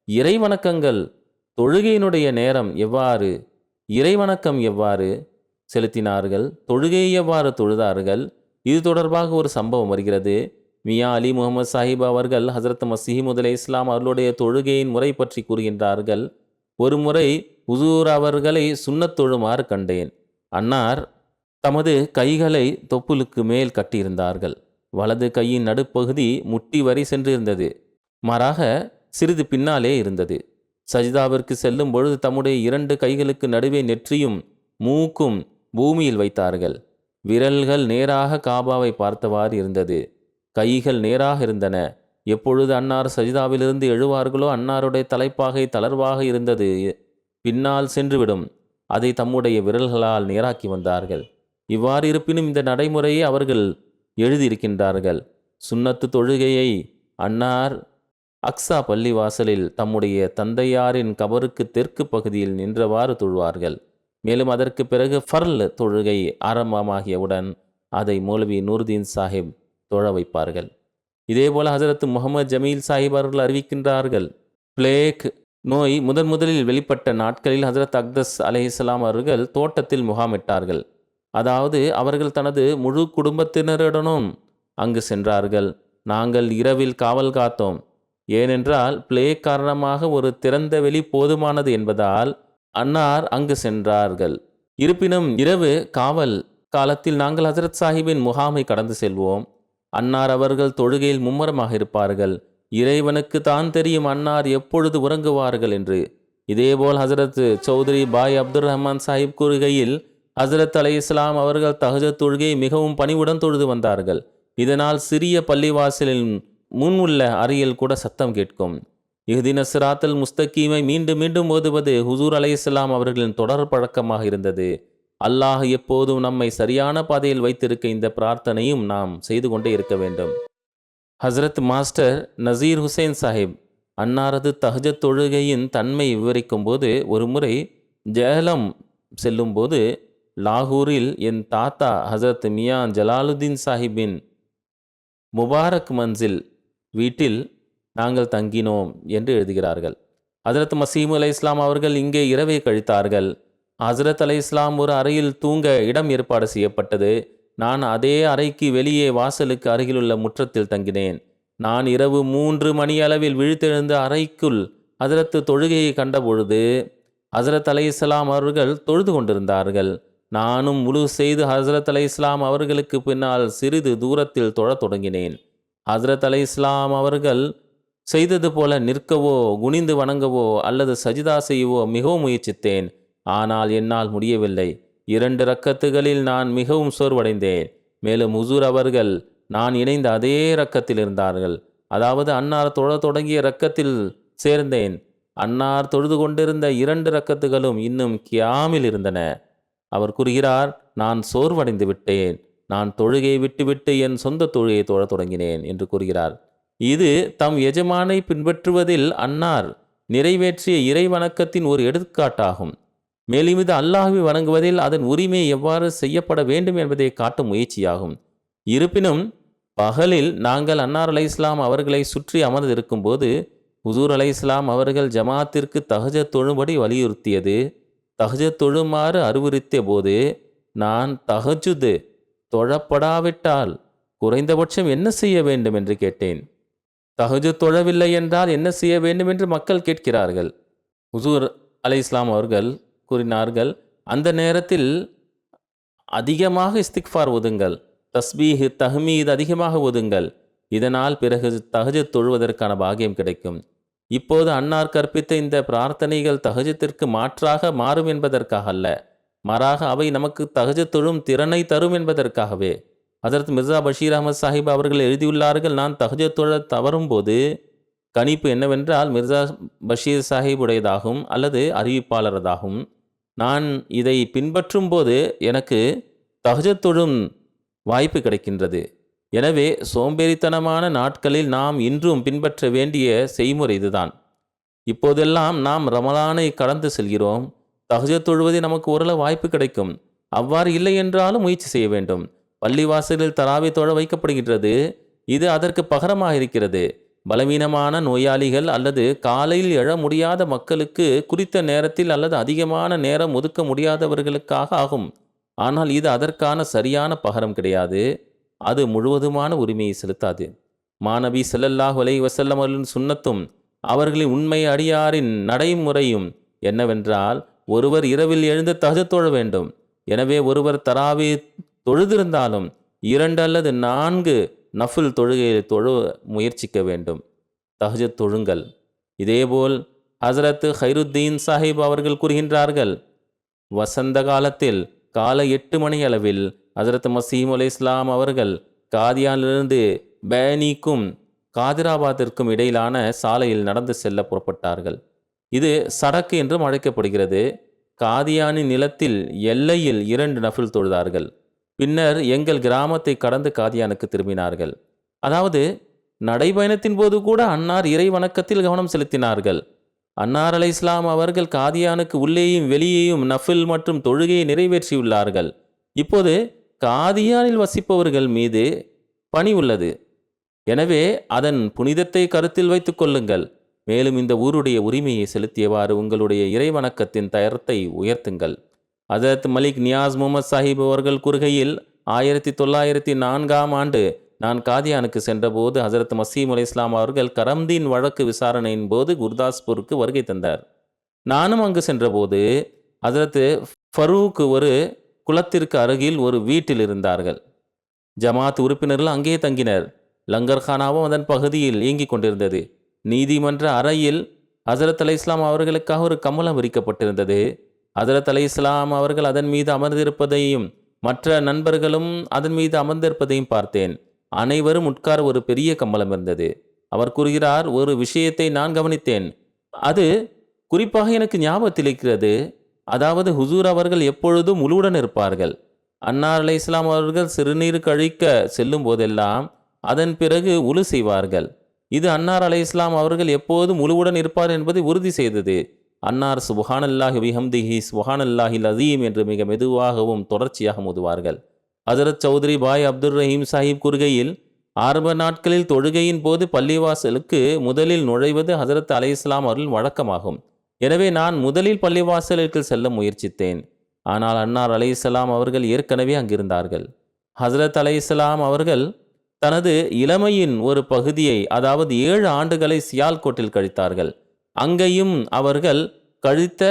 இறைவணக்கங்கள், தொழுகையினுடைய நேரம் எவ்வாறு, இறைவணக்கம் எவ்வாறு செலுத்தினார்கள், தொழுகையை எவ்வாறு தொழுதார்கள், இது தொடர்பாக ஒரு சம்பவம் வருகிறது. மியா அலி முகமது சாஹிப் அவர்கள் ஹஜ்ரத் மசீமது அலை இஸ்லாம் அவர்களுடைய தொழுகையின் முறை பற்றி கூறுகின்றார்கள். ஒரு முறை ஹுசூர் அவர்களை சுன்னத் தொழுமாறு கண்டேன். அன்னார் தமது கைகளை தொப்புளுக்கு மேல் கட்டியிருந்தார்கள். வலது கையின் நடுப்பகுதி முட்டி வரை சென்றிருந்தது, மாறாக சிறிது பின்னாலே இருந்தது. சஜிதாவிற்கு செல்லும் பொழுது தம்முடைய 2 கைகளுக்கு நடுவே நெற்றியும் மூக்கும் பூமியில் வைத்தார்கள். விரல்கள் நேராக காபாவை பார்த்தவாறு இருந்தது. கைகள் நேராக இருந்தன. எப்பொழுது அன்னார் சஜிதாவிலிருந்து எழுவார்களோ அன்னாருடைய தலைப்பாகை தளர்வாக இருந்தது, பின்னால் சென்றுவிடும். அதை தம்முடைய விரல்களால் நேராக்கி வந்தார்கள். இவ்வாறு இருப்பினும் இந்த நடைமுறையை அவர்கள் எழுதியிருக்கின்றார்கள். சுன்னத்து தொழுகையை அன்னார் அக்ஸா பள்ளிவாசலில் தம்முடைய தந்தையாரின் கபருக்கு தெற்கு பகுதியில் நின்றவாறு தொழுவார்கள். மேலும் அதற்கு பிறகு ஃபர்ல் தொழுகை ஆரம்பமாகியவுடன் அதை மௌலவி நூர்தீன் சாஹிப் தொழ வைப்பார்கள். இதேபோல ஹஜரத் முகமது ஜமீல் சாஹிப் அவர்கள் அறிவிக்கின்றார்கள், பிளேக் நோய் முதலில் வெளிப்பட்ட நாட்களில் ஹஜரத் அக்தஸ் அலைஹிஸ்ஸலாம் அவர்கள் தோட்டத்தில் முகாமிட்டார்கள். அதாவது அவர்கள் தனது முழு குடும்பத்தினருடனும் அங்கு சென்றார்கள். நாங்கள் இரவில் காவல் காத்தோம். ஏனென்றால் பிளேக் காரணமாக ஒரு திறந்த வெளி போதுமானது என்பதால் அன்னார் அங்கு சென்றார்கள். இருப்பினும் இரவு காவல் காலத்தில் நாங்கள் ஹஜரத் சாஹிப்பின் முகாமை கடந்து செல்வோம். அன்னார் அவர்கள் தொழுகையில் மும்முரமாக இருப்பார்கள். இறைவனுக்கு தான் தெரியும் அன்னார் எப்பொழுது உறங்குவார்கள் என்று. இதேபோல் ஹசரத் சௌத்ரி பாய் அப்துல் ரஹ்மான் சாஹிப் கூறுகையில், ஹசரத் அலை இஸ்லாம் அவர்கள் தஹஜத் தொழுகையை மிகவும் பணிவுடன் தொழுது வந்தார்கள். இதனால் சிறிய பள்ளிவாசலின் முன் உள்ள அறையில் கூட சத்தம் கேட்கும். இஹ்தின சிராத்தல் முஸ்தகீமை மீண்டும் மீண்டும் ஓதுவது ஹுசூர் அலை இஸ்லாம் அவர்களின் தொடர் பழக்கமாக இருந்தது. அல்லாஹ் எப்போதும் நம்மை சரியான பாதையில் வைத்திருக்க இந்த பிரார்த்தனையும் நாம் செய்து கொண்டே இருக்க வேண்டும். ஹசரத் மாஸ்டர் நசீர் ஹுசைன் சாஹிப் அன்னாரது தஹஜத் தொழுகையின் தன்மை விவரிக்கும் போது, ஒரு முறை ஜேலம் செல்லும்போது லாகூரில் என் தாத்தா ஹசரத் மியான் ஜலாலுதீன் சாஹிப்பின் முபாரக் மன்சில் வீட்டில் நாங்கள் தங்கினோம் என்று எழுதுகிறார்கள். ஹசரத் மசீமு அலை இஸ்லாம் அவர்கள் இங்கே இரவை கழித்தார்கள். ஹசரத் அலை இஸ்லாம் ஒரு அறையில் தூங்க இடம் ஏற்பாடு செய்யப்பட்டது. நான் அதே அறைக்கு வெளியே வாசலுக்கு அருகிலுள்ள முற்றத்தில் தங்கினேன். நான் இரவு 3 மணியளவில் விழித்தெழுந்த அறைக்குள் ஹசரத் தொழுகையை கண்டபொழுது ஹசரத் அலை இஸ்லாம் அவர்கள் தொழுது கொண்டிருந்தார்கள். நானும் முழு செய்து ஹசரத் அலை இஸ்லாம் அவர்களுக்கு பின்னால் சிறிது தூரத்தில் தொழத் தொடங்கினேன். ஹசரத் அலை இஸ்லாம் அவர்கள் செய்தது போல நிற்கவோ குனிந்து வணங்கவோ அல்லது சஜிதா செய்யவோ மிகவும் முயற்சித்தேன். ஆனால் என்னால் முடியவில்லை. 2 ரக்கத்துகளில் நான் மிகவும் சோர்வடைந்தேன். மேலும் ஹுசூர் அவர்கள் நான் இணைந்த அதே ரக்கத்தில் இருந்தார்கள். அதாவது அன்னார் தொழ தொடங்கிய ரக்கத்தில் சேர்ந்தேன். அன்னார் தொழுது கொண்டிருந்த 2 ரக்கத்துகளும் இன்னும் கியாமில் இருந்தன. அவர் கூறுகிறார், நான் சோர்வடைந்து விட்டேன். நான் தொழுகையை விட்டுவிட்டு என் சொந்த தொழுகையை தொழத் தொடங்கினேன் என்று கூறுகிறார். இது தம் எஜமானை பின்பற்றுவதில் அன்னார் நிறைவேற்றிய இறை வணக்கத்தின் ஒரு எடுத்துக்காட்டாகும். மேலும் இது அல்லாஹ்வை வணங்குவதில் அதன் உரிமை எவ்வாறு செய்யப்பட வேண்டும் என்பதை காட்டும் முயற்சியாகும். இருப்பினும் பகலில் நாங்கள் அன்னார் அலை இஸ்லாம் அவர்களை சுற்றி அமர்ந்திருக்கும் போது ஹுசூர் அலை இஸ்லாம் அவர்கள் ஜமாத்திற்கு தஹஜத் தொழும்படி வலியுறுத்தியது, தஹஜத் தொழுமாறு அறிவுறுத்திய போது நான் தஹஜுத் தொழப்படாவிட்டால் குறைந்தபட்சம் என்ன செய்ய வேண்டும் என்று கேட்டேன். தஹஜுத் தொழவில்லை என்றால் என்ன செய்ய வேண்டும் என்று மக்கள் கேட்கிறார்கள். ஹுசூர் அலை இஸ்லாம் அவர்கள் கூறினார்கள், அந்த நேரத்தில் அதிகமாக இஸ்திக்ஃபார் ஓதுங்கள், தஸ்பீஹ் தஹ்மீத் அதிகமாக ஓதுங்கள். இதனால் பிறகு தஹஜத் தொழுவதற்கான பாக்கியம் கிடைக்கும். இப்போது அன்னார் கற்பித்த இந்த பிரார்த்தனைகள் தஹஜத்திற்கு மாற்றாக மாறும் என்பதற்காக அல்ல, மாறாக அவை நமக்கு தஹஜத் தொழும் திறனை தரும் என்பதற்காகவே. ஹஜரத் மிர்சா பஷீர் அஹமத் சாஹிப் அவர்கள் எழுதியுள்ளார்கள், நான் தஹஜத் தொழ தவறும் போது கணிப்பு என்னவென்றால் மிர்சா பஷீர் சாஹிப் உடையதாகும் அல்லது அறிவிப்பாளரதாகும். நான் இதை பின்பற்றும் போது எனக்கு தஹஜத் தொழும் வாய்ப்பு கிடைக்கின்றது. எனவே சோம்பேறித்தனமான நாட்களில் நாம் இன்றும் பின்பற்ற வேண்டிய செய்முறை இதுதான். இப்போதெல்லாம் நாம் ரமலானை கடந்து செல்கிறோம். தஹஜத் தொழுவதை நமக்கு ஓரளவு வாய்ப்பு கிடைக்கும். அவ்வாறு இல்லை என்றாலும் முயற்சி செய்ய வேண்டும். பள்ளிவாசலில் தராவி தொழ வைக்கப்படுகின்றது. இது அதற்கு பகரமாக இருக்கிறது. பலவீனமான நோயாளிகள் அல்லது காலையில் எழ முடியாத மக்களுக்கு குறித்த நேரத்தில் அல்லது அதிகமான நேரம் ஒதுக்க முடியாதவர்களுக்காக ஆகும். ஆனால் இது அதற்கான சரியான பகரம் கிடையாது. அது முழுவதுமான உரிமையை செலுத்தாது. மாநபி ஸல்லல்லாஹு அலைஹி வஸல்லம் அவர்களின் சுன்னத்தும் அவர்களின் உண்மை அடியாரின் நடைமுறையும் என்னவென்றால், ஒருவர் இரவில் எழுந்து தஹஜத் தொழ வேண்டும். எனவே ஒருவர் தராவி தொழுதிருந்தாலும் 2 அல்லது 4 நஃபில் தொழுகையை தொழ முயற்சிக்க வேண்டும். தஹஜத் தொழுங்கள். இதேபோல் ஹசரத் ஹைருத்தீன் சாஹிப் அவர்கள் கூறுகின்றார்கள், வசந்த காலத்தில் காலை 8 மணி அளவில் ஹசரத் மசீம் அலை இஸ்லாம் அவர்கள் காதியானிலிருந்து பேனிக்கும் காதிராபாத்திற்கும் இடையிலான சாலையில் நடந்து செல்ல புறப்பட்டார்கள். இது சடக்கு என்றும் அழைக்கப்படுகிறது. காதியானின் நிலத்தில் எல்லையில் 2 நஃபில் தொழுதார்கள். பின்னர் எங்கள் கிராமத்தை கடந்து காதியானுக்கு திரும்பினார்கள். அதாவது நடைபயணத்தின் போது கூட அன்னார் இறை வணக்கத்தில் கவனம் செலுத்தினார்கள். அன்னார் அலை இஸ்லாம் அவர்கள் காதியானுக்கு உள்ளேயும் வெளியேயும் நஃபில் மற்றும் தொழுகையை நிறைவேற்றியுள்ளார்கள். இப்போது காதியானில் வசிப்பவர்கள் மீது பணி உள்ளது. எனவே அதன் புனிதத்தை கருத்தில் வைத்துக் கொள்ளுங்கள். மேலும் இந்த ஊருடைய உரிமையை செலுத்தியவாறு உங்களுடைய இறை வணக்கத்தின் தரத்தை உயர்த்துங்கள். ஹஜரத் மலிக் நியாஸ் முகமது சாஹிப் அவர்கள் கூறுகையில், 1904ஆம் ஆண்டு நான் காதியானுக்கு சென்றபோது ஹஜரத் மசீம் அலை இஸ்லாம் அவர்கள் கரம்தீன் வழக்கு விசாரணையின் போது குர்தாஸ்பூருக்கு வருகை தந்தார். நானும் அங்கு சென்றபோது ஹஜரத் ஃபரூக் ஒரு குளத்திற்கு அருகில் ஒரு வீட்டில் இருந்தார்கள். ஜமாத் உறுப்பினர்கள் அங்கே தங்கினர். லங்கர்கானாவும் அதன் பகுதியில் இயங்கிக் கொண்டிருந்தது. நீதிமன்ற அறையில் ஹஜரத் அலை இஸ்லாம் அவர்களுக்காக ஒரு கமலம் விரிக்கப்பட்டிருந்தது. ஹஜரத் அலை இஸ்லாம் அவர்கள் அதன் மீது அமர்ந்திருப்பதையும் மற்ற நண்பர்களும் அதன் மீது அமர்ந்திருப்பதையும் பார்த்தேன். அனைவரும் உட்கார ஒரு பெரிய கம்பளம் இருந்தது. அவர் கூறுகிறார், ஒரு விஷயத்தை நான் கவனித்தேன். அது குறிப்பாக எனக்கு ஞாபகத்தில் இருக்கிறது. அதாவது ஹுசூர் அவர்கள் எப்பொழுதும் உளுவுடன் இருப்பார்கள். அன்னார் அலை இஸ்லாம் அவர்கள் சிறுநீர் கழிக்க செல்லும் போதெல்லாம் அதன் பிறகு உழு செய்வார்கள். இது அன்னார் அலை இஸ்லாம் அவர்கள் எப்போதும் உளுவுடன் இருப்பார் என்பதை உறுதி செய்தது. அன்னார் சுபஹானல்லாஹி பிஹம்திஹி சுபஹானல்லாஹில் அஸீம் என்று மிக மெதுவாகவும் தொடர்ச்சியாக ஓதுவார்கள். ஹஜரத் சௌத்ரி பாய் அப்துல் ரஹீம் சாஹிப் கூறுகையில், ஆரம்ப நாட்களில் தொழுகையின் போது பள்ளிவாசலுக்கு முதலில் நுழைவது ஹஜரத் அலைஹிஸ்ஸலாம் அவர்களின் வழக்கமாகும். எனவே நான் முதலில் பள்ளிவாசலுக்கு செல்ல முயற்சித்தேன். ஆனால் அன்னார் அலைஹிஸ்ஸலாம் அவர்கள் ஏற்கனவே அங்கிருந்தார்கள். ஹஜரத் அலைஹிஸ்ஸலாம் அவர்கள் தனது இளமையின் ஒரு பகுதியை, அதாவது 7 ஆண்டுகளை சியால்கோட்டில் கழித்தார்கள். அங்கேயும் அவர்கள் கழித்த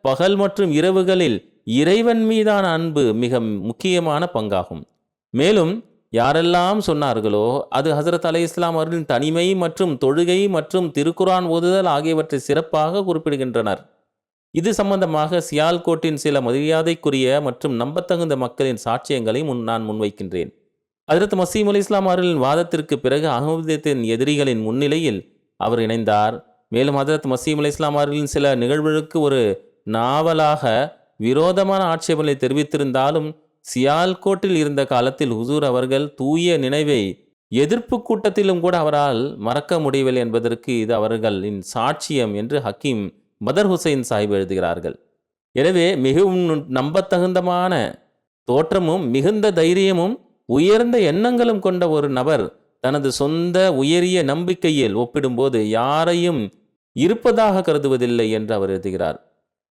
பகல் மற்றும் இரவுகளில் இறைவன் மீதான அன்பு மிக முக்கியமான பங்காகும். மேலும் யாரெல்லாம் சொன்னார்களோ அது ஹசரத் அலைஹிஸ்ஸலாம் அவர்களின் தனிமை மற்றும் தொழுகை மற்றும் திருக்குரான் ஓதுதல் ஆகியவற்றை சிறப்பாக குறிப்பிடுகின்றனர். இது சம்பந்தமாக சியால்கோட்டின் சில மரியாதைக்குரிய மற்றும் நம்பத்தகுந்த மக்களின் சாட்சியங்களை நான் முன்வைக்கின்றேன். ஹஜரத் மசீம் அலி இஸ்லாம் அவர்களின் வாதத்திற்கு பிறகு அகமதியத்தின் எதிரிகளின் முன்னிலையில் அவர் இணைந்தார். மேலும் ஹஜரத் மசீம் அலி இஸ்லாம் அவர்களின் சில நிகழ்வுகளுக்கு ஒரு நாவலாக விரோதமான ஆட்சேபனை தெரிவித்திருந்தாலும் சியால்கோட்டில் இருந்த காலத்தில் ஹுசூர் அவர்கள் தூய நினைவை எதிர்ப்பு கூட்டத்திலும் கூட அவரால் மறக்க முடியவில்லை என்பதற்கு இது அவர்களின் சாட்சியம் என்று ஹக்கீம் பதர் ஹுசைன் சாஹிப் எழுதுகிறார்கள். எனவே மிகவும் நம்பத்தகுந்தமான தோற்றமும் மிகுந்த தைரியமும் உயர்ந்த எண்ணங்களும் கொண்ட ஒரு நபர் தனது சொந்த உயரிய நம்பிக்கையில் ஒப்பிடும்போது யாரையும் இருப்பதாக கருதுவதில்லை என்று அவர் எழுதுகிறார்.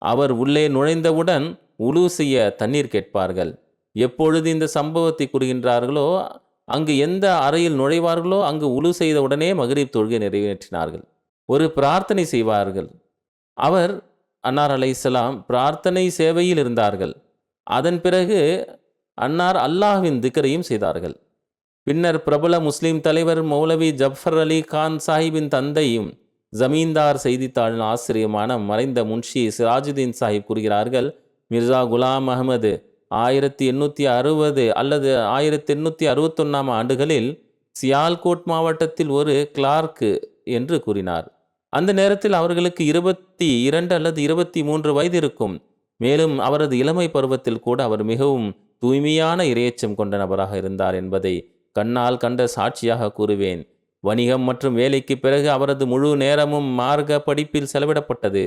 அவர் உள்ளே நுழைந்தவுடன் உலு செய்ய தண்ணீர் கேட்பார்கள். எப்பொழுது இந்த சம்பவத்தை கூறுகின்றார்களோ அங்கு எந்த அறையில் நுழைவார்களோ அங்கு உலு செய்த உடனே மக்ரிப் தொழுகை நிறைவேற்றினார்கள். ஒரு பிரார்த்தனை செய்வார்கள். அவர் அன்னார் அலைஹிஸ்ஸலாம் பிரார்த்தனை சேவையில் இருந்தார்கள். அதன் பிறகு அன்னார் அல்லாஹ்வின் திக்ரையும் செய்தார்கள். பின்னர் பிரபல முஸ்லிம் தலைவர் மௌலவி ஜஃபர் அலி கான் சாஹிப்பின் தந்தையும் ஜமீன்தார் செய்தித்தாளின் ஆசிரியமான மறைந்த முன்ஷி சிராஜுதீன் சாஹிப் கூறுகிறார்கள், மிர்சா குலாம் அகமது 1860 அல்லது 1861 ஆண்டுகளில் சியால்கோட் மாவட்டத்தில் ஒரு கிளார்க் என்று கூறினார். அந்த நேரத்தில் அவர்களுக்கு 22 அல்லது 23 வயது இருக்கும். மேலும் அவரது இளமை பருவத்தில் கூட அவர் மிகவும் தூய்மையான இரையச்சம் கொண்ட நபராக இருந்தார் என்பதை கண்ணால் கண்ட சாட்சியாக கூறுவேன். வணிகம் மற்றும் வேலைக்கு பிறகு அவரது முழு நேரமும் மார்க்க படிப்பில் செலவிடப்பட்டது.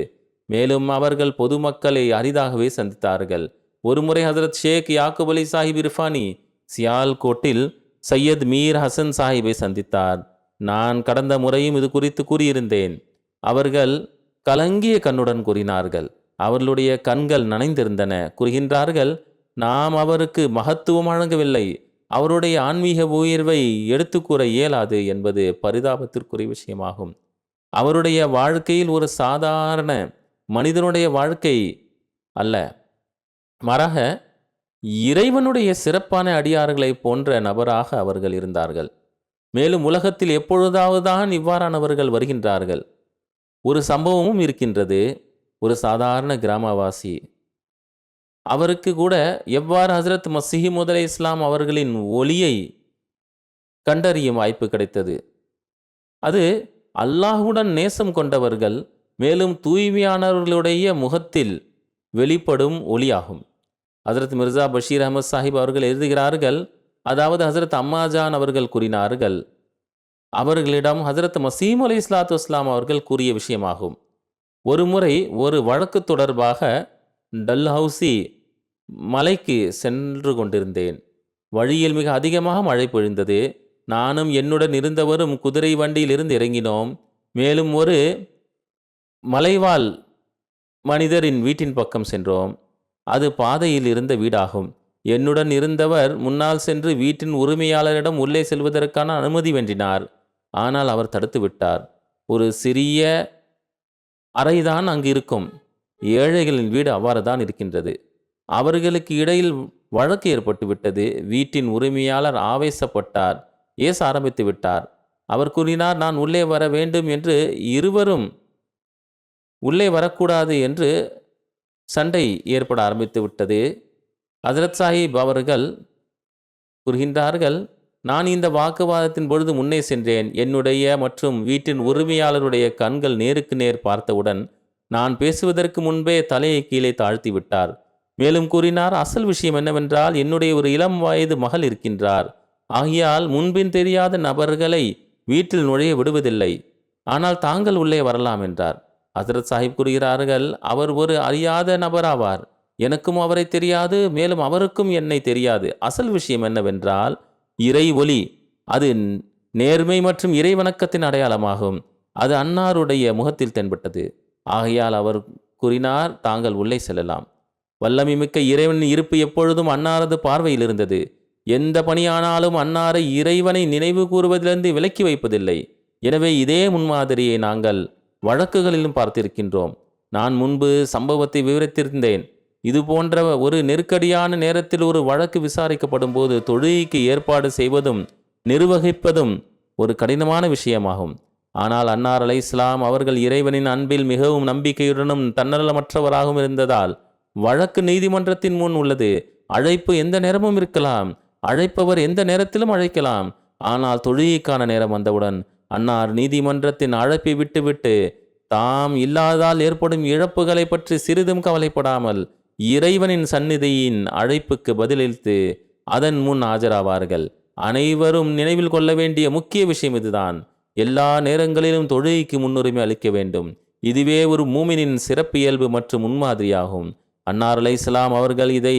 மேலும் அவர்கள் பொதுமக்களை அரிதாகவே சந்தித்தார்கள். ஒருமுறை ஹசரத் ஷேக் யாக்கூப் அலி சாஹிப் இர்ஃபானி சியால்கோட்டில் சையத் மீர் ஹசன் சாஹிப்பை சந்தித்தார். நான் கடந்த முறையும் இது குறித்து கூறியிருந்தேன். அவர்கள் கலங்கிய கண்ணுடன் கூறினார்கள். அவர்களுடைய கண்கள் நனைந்திருந்தன. கூறுகின்றார்கள், நாம் அவருக்கு மகத்துவம் வழங்கவில்லை. அவருடைய ஆன்மீக உயர்வை எடுத்துக்கூற இயலாது என்பது பரிதாபத்திற்குரிய விஷயமாகும். அவருடைய வாழ்க்கையில் ஒரு சாதாரண மனிதனுடைய வாழ்க்கை அல்ல, மாறாக இறைவனுடைய சிறப்பான அடியார்களை போன்ற நபராக அவர்கள் இருந்தார்கள். மேலும் உலகத்தில் எப்பொழுதாவதுதான் இவ்வாறானவர்கள் வருகின்றார்கள். ஒரு சம்பவமும் இருக்கின்றது. ஒரு சாதாரண கிராமவாசி, அவருக்கு கூட எவ்வாறு ஹசரத் மசீஹ் மவ்ஊத் அலைஹிஸ்ஸலாம் அவர்களின் ஒளியை கண்டறியும் வாய்ப்பு கிடைத்தது. அது அல்லாஹுடன் நேசம் கொண்டவர்கள் மேலும் தூய்மையானவர்களுடைய முகத்தில் வெளிப்படும் ஒளியாகும். ஹசரத் மிர்சா பஷீர் அஹமத் சாஹிப் அவர்கள் எழுதுகிறார்கள், அதாவது ஹசரத் அம்மாஜான் அவர்கள் கூறினார்கள், அவர்களிடம் ஹசரத் மசீம் அலைஹிஸ்ஸலாத்து வஸ்ஸலாம் அவர்கள் கூறிய விஷயமாகும். ஒரு முறை ஒரு வழக்கு தொடர்பாக டல்ஹவுசி மலைக்கு சென்று கொண்டிருந்தேன். வழியில் மிக அதிகமாக மழை பொழிந்தது. நானும் என்னுடன் இருந்தவரும் குதிரை வண்டியிலிருந்து இறங்கினோம். மேலும் ஒரு மலைவாழ் மனிதரின் வீட்டின் பக்கம் சென்றோம். அது பாதையில் இருந்த வீடாகும். என்னுடன் இருந்தவர் முன்னால் சென்று வீட்டின் உரிமையாளரிடம் உள்ளே செல்வதற்கான அனுமதி வேண்டினார். ஆனால் அவர் தடுத்து விட்டார். ஒரு சிறிய அறைதான் அங்கு இருக்கும். ஏழைகளின் வீடு அவ்வாறு தான் இருக்கின்றது. அவர்களுக்கு இடையில் வழக்கு ஏற்பட்டு விட்டது. வீட்டின் உரிமையாளர் ஆவேசப்பட்டார், ஏச ஆரம்பித்து விட்டார். அவர் கூறினார், நான் உள்ளே வர வேண்டும் என்று. இருவரும் உள்ளே வரக்கூடாது என்று சண்டை ஏற்பட ஆரம்பித்து விட்டது. ஹஜரத் சாஹிப் அவர்கள் கூறுகின்றார்கள், நான் இந்த வாக்குவாதத்தின் பொழுது முன்னே சென்றேன். என்னுடைய மற்றும் வீட்டின் உரிமையாளருடைய கண்கள் நேருக்கு நேர் பார்த்தவுடன் நான் பேசுவதற்கு முன்பே தலையை கீழே தாழ்த்தி விட்டார். மேலும் கூறினார், அசல் விஷயம் என்னவென்றால், என்னுடைய ஒரு இளம் வயது மகள் இருக்கின்றார். ஆகையால் முன்பின் தெரியாத நபர்களை வீட்டில் நுழைய விடுவதில்லை. ஆனால் தாங்கள் உள்ளே வரலாம் என்றார். ஹசரத் சாஹிப் கூறுகிறார்கள், அவர் ஒரு அறியாத நபராவார். எனக்கும் அவரை தெரியாது, மேலும் அவருக்கும் என்னை தெரியாது. அசல் விஷயம் என்னவென்றால், இறை ஒளி அது நேர்மை மற்றும் இறை வணக்கத்தின் அடையாளமாகும். அது அன்னாருடைய முகத்தில் தென்பட்டது. ஆகையால் அவர் கூறினார், தாங்கள் உள்ளே செல்லலாம். வல்லமை மிக்க இறைவனின் இருப்பு எப்பொழுதும் அன்னாரது பார்வையில் இருந்தது. எந்த பணியானாலும் அன்னாரை இறைவனை நினைவு கூறுவதிலிருந்து விலக்கி வைப்பதில்லை. எனவே இதே முன்மாதிரியை நாங்கள் வழக்குகளிலும் பார்த்திருக்கின்றோம். நான் முன்பு சம்பவத்தை விவரித்திருந்தேன். இது போன்ற ஒரு நெருக்கடியான நேரத்தில் ஒரு வழக்கு விசாரிக்கப்படும் போது தொழுகைக்கு ஏற்பாடு செய்வதும் நிர்வகிப்பதும் ஒரு கடினமான விஷயமாகும். ஆனால் அன்னார் அலைஹிஸ்ஸலாம் அவர்கள் இறைவனின் அன்பில் மிகவும் நம்பிக்கையுடனும் தன்னலமற்றவராகவும் இருந்ததால் வழக்கு நீதிமன்றத்தின் முன் உள்ளது. அழைப்பு எந்த நேரமும் இருக்கலாம், அழைப்பவர் எந்த நேரத்திலும் அழைக்கலாம். ஆனால் தொழுகைக்கான நேரம் வந்தவுடன் அன்னார் நீதிமன்றத்தின் அழைப்பை விட்டுவிட்டு தாம் இல்லாததால் ஏற்படும் இழப்புகளை பற்றி சிறிதும் கவலைப்படாமல் இறைவனின் சந்நிதியின் அழைப்புக்கு பதிலளித்து அதன் முன் ஆஜராவார்கள். அனைவரும் நினைவில் கொள்ள வேண்டிய முக்கிய விஷயம் இதுதான். எல்லா நேரங்களிலும் தொழுகைக்கு முன்னுரிமை அளிக்க வேண்டும். இதுவே ஒரு மூமினின் சிறப்பியல்பு மற்றும் முன்மாதிரியாகும். அன்னார் அலைஹிஸ்ஸலாம் அவர்கள் இதை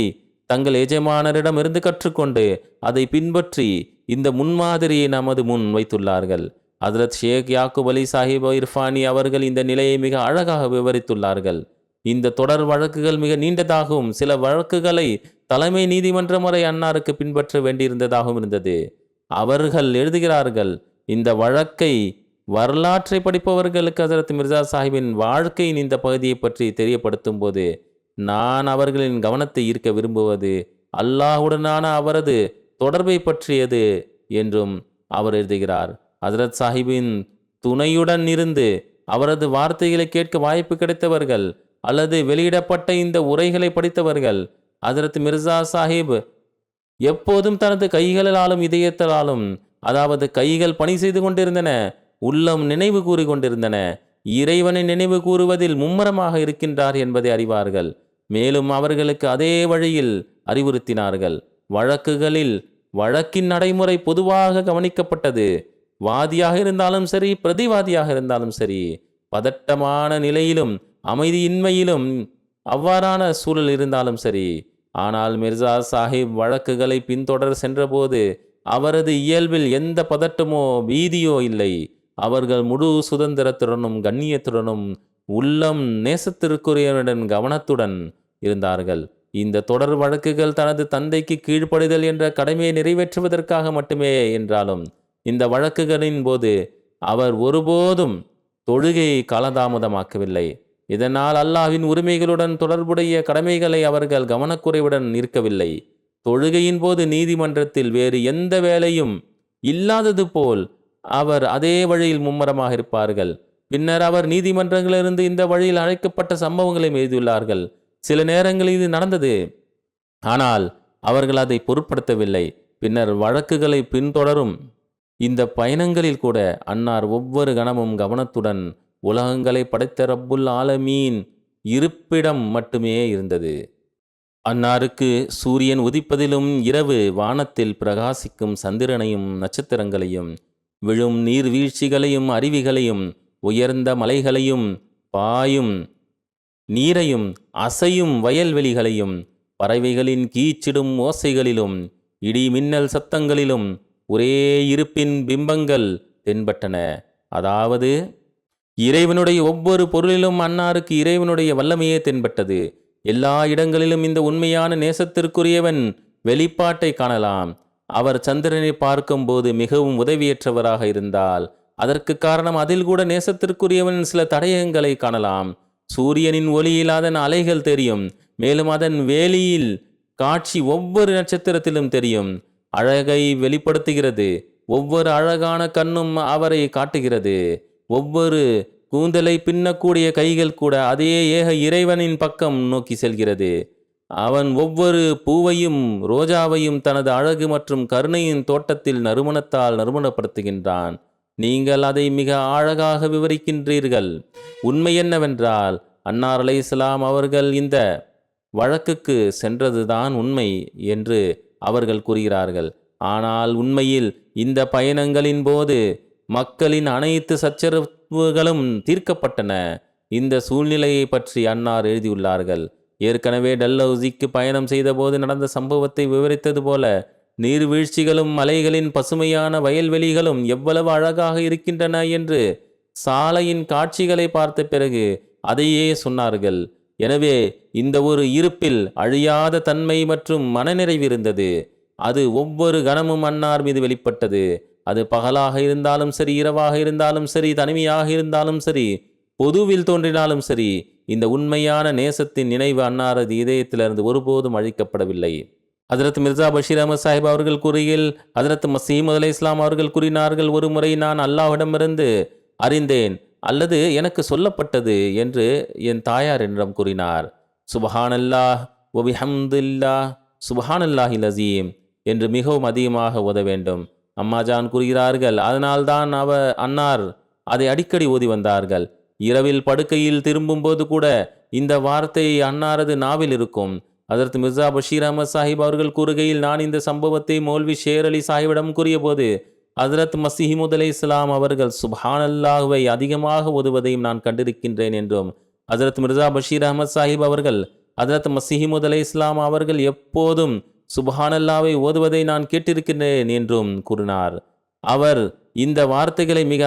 தங்கள் எஜமானரிடம் இருந்து கற்றுக்கொண்டு அதை பின்பற்றி இந்த முன்மாதிரியை நமது முன் வைத்துள்ளார்கள். ஹஜ்ரத் ஷேக் யாக்கூப் அலி சாஹிப் இர்ஃபானி அவர்கள் இந்த நிலையை மிக அழகாக விவரித்துள்ளார்கள். இந்த தொடர் வழக்குகள் மிக நீண்டதாகவும் சில வழக்குகளை தலைமை நீதிமன்றம் வரை அன்னாருக்கு பின்பற்ற வேண்டியிருந்ததாகவும் இருந்தது. அவர்கள் எழுதுகிறார்கள், இந்த வழக்கை வரலாற்றை படிப்பவர்களுக்கு ஹஜ்ரத் மிர்சா சாஹிப்பின் வாழ்க்கையின் இந்த பகுதியை பற்றி தெரியப்படுத்தும் போது நான் அவர்களின் கவனத்தை ஈர்க்க விரும்புவது அல்லாஹுடனான அவரது தொடர்பை பற்றியது என்றும் அவர் எழுதுகிறார். ஹஜ்ரத் சாஹிப்பின் துணையுடன் இருந்து அவரது வார்த்தைகளை கேட்க வாய்ப்பு கிடைத்தவர்கள் அல்லது வெளியிடப்பட்ட இந்த உரைகளை படித்தவர்கள் ஹஜ்ரத் மிர்சா சாஹிப் எப்போதும் தனது கைகளாலும் இதயத்தாலும், அதாவது கைகள் பணி செய்து கொண்டிருந்தன, உள்ளம் நினைவு கூறி கொண்டிருந்தன, இறைவனை நினைவு கூறுவதில் மும்மரமாக இருக்கின்றார் என்பதை அறிவார்கள். மேலும் அவர்களுக்கு அதே வழியில் அறிவுறுத்தினார்கள். வழக்குகளில் வழக்கின் நடைமுறை பொதுவாக கவனிக்கப்பட்டது. வாதியாக இருந்தாலும் சரி, பிரதிவாதியாக இருந்தாலும் சரி, பதட்டமான நிலையிலும் அமைதியின்மையிலும் அவ்வாறான சூழல் இருந்தாலும் சரி. ஆனால் மிர்சா சாஹிப் வழக்குகளை பின்தொடர் சென்றபோது அவரது இயல்பில் எந்த பதட்டமோ பீதியோ இல்லை. அவர்கள் முழு சுதந்திரத்துடனும் கண்ணியத்துடனும் உள்ளம் நேசத்திற்குரியவனுடன் கவனத்துடன் இருந்தார்கள். இந்த தொடர் வழக்குகள் தனது தந்தைக்கு கீழ்ப்படிதல் என்ற கடமையை நிறைவேற்றுவதற்காக மட்டுமே என்றாலும் இந்த வழக்குகளின் போது அவர் ஒருபோதும் தொழுகையை காலதாமதமாக்கவில்லை. இதனால் அல்லாஹ்வின் உரிமைகளுடன் தொடர்புடைய கடமைகளை அவர்கள் கவனக்குறைவுடன் நிற்கவில்லை. தொழுகையின் போது நீதிமன்றத்தில் வேறு எந்த வேலையும் இல்லாதது போல் அவர் அதே வழியில் மும்மரமாக இருப்பார்கள். பின்னர் அவர் நீதிமன்றங்களிலிருந்து இந்த வழியில் அழைக்கப்பட்ட சம்பவங்களை எழுதியுள்ளார்கள். சில நேரங்களில் இது நடந்தது, ஆனால் அவர்கள் அதை பொருட்படுத்தவில்லை. பின்னர் வழக்குகளை பின்தொடரும் இந்த பயணங்களில் கூட அன்னார் ஒவ்வொரு கணமும் கவனத்துடன் உலகங்களை படைத்த ரப்புல் ஆலமீன் இருப்பிடம் மட்டுமே இருந்தது. அன்னாருக்கு சூரியன் உதிப்பதிலும் இரவு வானத்தில் பிரகாசிக்கும் சந்திரனையும் நட்சத்திரங்களையும் விழும் நீர்வீழ்ச்சிகளையும் அருவிகளையும் உயர்ந்த மலைகளையும் பாயும் நீரையும் அசையும் வயல்வெளிகளையும் பறவைகளின் கீச்சிடும் ஓசைகளிலும் இடி மின்னல் சத்தங்களிலும் ஒரே இருப்பின் பிம்பங்கள் தென்பட்டன. அதாவது இறைவனுடைய ஒவ்வொரு பொருளிலும் அன்னாருக்கு இறைவனுடைய வல்லமையே தென்பட்டது. எல்லா இடங்களிலும் இந்த உண்மையான நேசத்திற்குரியவன் வெளிப்பாட்டை காணலாம். அவர் சந்திரனை பார்க்கும்போது மிகவும் உதவியற்றவராக இருந்தால் அதற்கு காரணம் அதில் கூட நேசத்திற்குரியவன் சில தடயங்களை காணலாம். சூரியனின் ஒளியில் அதன் அலைகள் தெரியும். மேலும் அதன் வேலியில் காட்சி ஒவ்வொரு நட்சத்திரத்திலும் தெரியும். அழகை வெளிப்படுத்துகிறது. ஒவ்வொரு அழகான கண்ணும் அவரை காட்டுகிறது. ஒவ்வொரு கூந்தலை பின்னக்கூடிய கைகள் கூட அதே ஏக இறைவனின் பக்கம் நோக்கி செல்கிறது. அவன் ஒவ்வொரு பூவையும் ரோஜாவையும் தனது அழகு மற்றும் கருணையின் தோட்டத்தில் நறுமணத்தால் நறுமணப்படுத்துகின்றான். நீங்கள் அதை மிக அழகாக விவரிக்கின்றீர்கள். உண்மை என்னவென்றால் அன்னார் அலைஹிஸ்ஸலாம் அவர்கள் இந்த வழக்குக்கு சென்றதுதான் உண்மை என்று அவர்கள் கூறுகிறார்கள். ஆனால் உண்மையில் இந்த பயணங்களின் போது மக்களின் அனைத்து சச்சரவுகளும் தீர்க்கப்பட்டன. இந்த சூழ்நிலையை பற்றி அன்னார் எழுதியுள்ளார்கள். ஏற்கனவே டல்ஹவுசிக்கு பயணம் செய்தபோது நடந்த சம்பவத்தை விவரித்தது போல, நீர்வீழ்ச்சிகளும் மலைகளின் பசுமையான வயல்வெளிகளும் எவ்வளவு அழகாக இருக்கின்றன என்று சாலையின் காட்சிகளை பார்த்த பிறகு அதையே சொன்னார்கள். எனவே இந்த ஒரு இருப்பில் அழியாத தன்மை மற்றும் மனநிறைவு இருந்தது. அது ஒவ்வொரு கணமும் அன்னார் மீது வெளிப்பட்டது. அது பகலாக இருந்தாலும் சரி, இரவாக இருந்தாலும் சரி, தனிமையாக இருந்தாலும் சரி, பொதுவில் தோன்றினாலும் சரி, இந்த உண்மையான நேசத்தின் நினைவு அன்னாரது இதயத்திலிருந்து ஒருபோதும் அழிக்கப்படவில்லை. ஹஜ்ரத் மிர்சா பஷீர் அஹமத் சாஹிப் அவர்கள் கூறுகையில், ஹஜ்ரத் மசீமது அலை இஸ்லாம் அவர்கள் கூறினார்கள், ஒரு முறை நான் அல்லாஹ்விடமிருந்து அறிந்தேன் அல்லது எனக்கு சொல்லப்பட்டது என்று என் தாயார் என்னிடம் கூறினார். சுபஹானல்லாஹ் வபிஹம்துல்லாஹ் சுபஹானல்லாஹில் அஸீம் என்று மிகவும் அதிகமாக ஓத வேண்டும். அம்மாஜான் கூறுகிறார்கள், அதனால்தான் அன்னார் அதை அடிக்கடி ஓதி வந்தார்கள். இரவில் படுக்கையில் திரும்பும்போது கூட இந்த வார்த்தை அன்னாரது நாவில் இருக்கும். ஹஜ்ரத் மிர்சா பஷீர் அஹமத் சாஹிப் அவர்கள் கூறுகையில், நான் இந்த சம்பவத்தை மௌல்வி ஷேர் அலி சாஹிபிடம் கூறிய போது ஹஜ்ரத் மசீஹ்மூத் அலை இஸ்லாம் அவர்கள் சுப்ஹானல்லாஹ்வை அதிகமாக ஓதுவதையும் நான் கண்டிருக்கின்றேன் என்றும், ஹஜ்ரத் மிர்சா பஷீர் அஹமத் சாஹிப் அவர்கள் ஹஜ்ரத் மசீஹ்மூத் அலை இஸ்லாம் அவர்கள் எப்போதும் சுப்ஹானல்லாஹ்வை ஓதுவதை நான் கேட்டிருக்கின்றேன் என்றும் கூறினார். அவர் இந்த வார்த்தைகளை மிக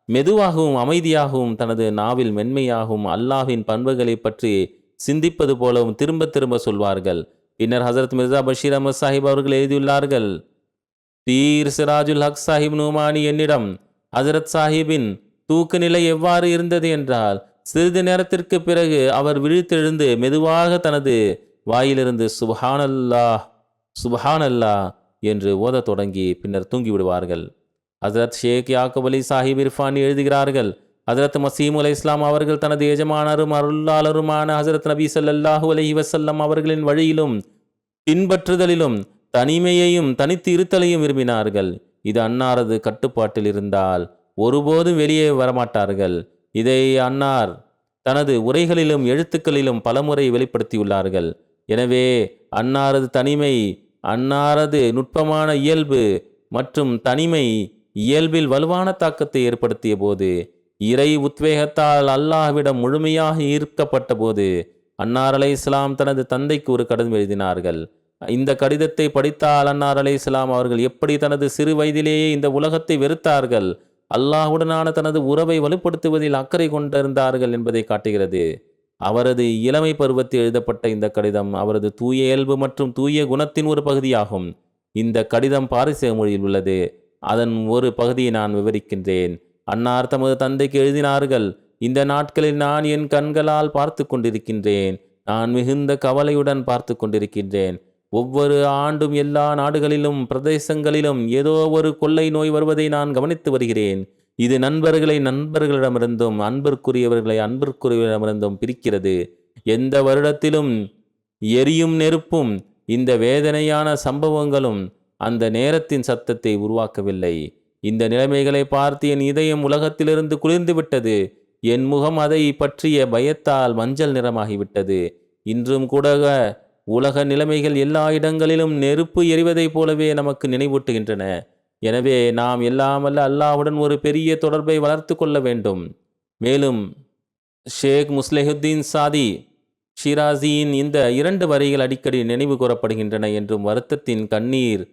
மெதுவாகவும் அமைதியாகவும் தனது நாவில் மென்மையாகவும் அல்லாஹ்வின் பண்புகளை பற்றி சிந்திப்பது போலவும் திரும்ப திரும்ப சொல்வார்கள். பின்னர் ஹசரத் மிர்சா பஷீர் அஹமத் சாஹிப் அவர்கள் எழுதியுள்ளார்கள், பீர் சிராஜுல் ஹக் சாஹிப் நூமானி என்னிடம் ஹசரத் சாஹிப்பின் தூக்க நிலை எவ்வாறு இருந்தது என்றால், சிறிது நேரத்திற்கு பிறகு அவர் விழித்தெழுந்து மெதுவாக தனது வாயிலிருந்து சுப்ஹானல்லாஹ் சுப்ஹானல்லாஹ் என்று ஓதத் தொடங்கி பின்னர் தூங்கிவிடுவார்கள். ஹசரத் ஷேக் யாக்கூப் அலி சாஹிப் இர்ஃபானி எழுதுகிறார்கள், ஹசரத் மசீமு அலை இஸ்லாம் அவர்கள் தனது எஜமானரும் அருளாளருமான ஹசரத் நபி ஸல்லல்லாஹு அலைஹி வஸல்லம் அவர்களின் வழியிலும் பின்பற்றுதலிலும் தனிமையையும் தனித்து இருத்தலையும் விரும்பினார்கள். இது அன்னாரது கட்டுப்பாட்டில் இருந்தால் ஒருபோதும் வெளியே வரமாட்டார்கள். இதை அன்னார் தனது உரைகளிலும் எழுத்துக்களிலும் பலமுறை வெளிப்படுத்தியுள்ளார்கள். எனவே அன்னாரது தனிமை, அன்னாரது நுட்பமான இயல்பு மற்றும் தனிமை இயல்பில் வலுவான தாக்கத்தை ஏற்படுத்திய போது, இறை உத்வேகத்தால் அல்லாஹ்விடம் முழுமையாக ஈர்க்கப்பட்ட போது, அன்னார் அலை இஸ்லாம் தனது தந்தைக்கு ஒரு கடிதம் எழுதினார்கள். இந்த கடிதத்தை படித்தால் அன்னார் அலை இஸ்லாம் அவர்கள் எப்படி தனது சிறு வயதிலேயே இந்த உலகத்தை வெறுத்தார்கள், அல்லாஹ்வுடனான தனது உறவை வலுப்படுத்துவதில் அக்கறை கொண்டிருந்தார்கள் என்பதை காட்டுகிறது. அவரது இளமை பருவத்தில் எழுதப்பட்ட இந்த கடிதம் அவரது தூய இயல்பு மற்றும் தூய குணத்தின் ஒரு பகுதியாகும். இந்த கடிதம் பாரிச மொழியில் உள்ளது. அதன் ஒரு பகுதியை நான் விவரிக்கின்றேன். அன்னார் தமது தந்தைக்கு எழுதினார்கள், இந்த நாட்களில் நான் என் கண்களால் பார்த்து கொண்டிருக்கின்றேன். நான் மிகுந்த கவலையுடன் பார்த்து கொண்டிருக்கின்றேன். ஒவ்வொரு ஆண்டும் எல்லா நாடுகளிலும் பிரதேசங்களிலும் ஏதோ ஒரு கொள்ளை நோய் வருவதை நான் கவனித்து வருகிறேன். இது நண்பர்களை நண்பர்களிடமிருந்தும் அன்பிற்குரியவர்களை அன்பிற்குரியவரிடமிருந்தும் பிரிக்கிறது. எந்த வருடத்திலும் எரியும் நெருப்பும் இந்த வேதனையான சம்பவங்களும் அந்த நேரத்தின் சத்தத்தை உருவாக்கவில்லை. இந்த நிலைமைகளை பார்த்து என் இதயம் உலகத்திலிருந்து குளிர்ந்து விட்டது. என் முகம் அதை பற்றிய பயத்தால் மஞ்சள் நிறமாகிவிட்டது. இன்றும் கூட உலக நிலைமைகள் எல்லா இடங்களிலும் நெருப்பு எரிவதைப் போலவே நமக்கு நினைவூட்டுகின்றன. எனவே நாம் எல்லாமல்ல அல்லாஹ்வுடன் ஒரு பெரிய தொடர்பை வளர்த்து கொள்ள வேண்டும். மேலும் ஷேக் முஸ்லிஹுத்தீன் சாதி ஷிராசியின் இந்த 2 வரிகள் அடிக்கடி நினைவு கூறப்படுகின்றன என்றும் வருத்தத்தின் கண்ணீர்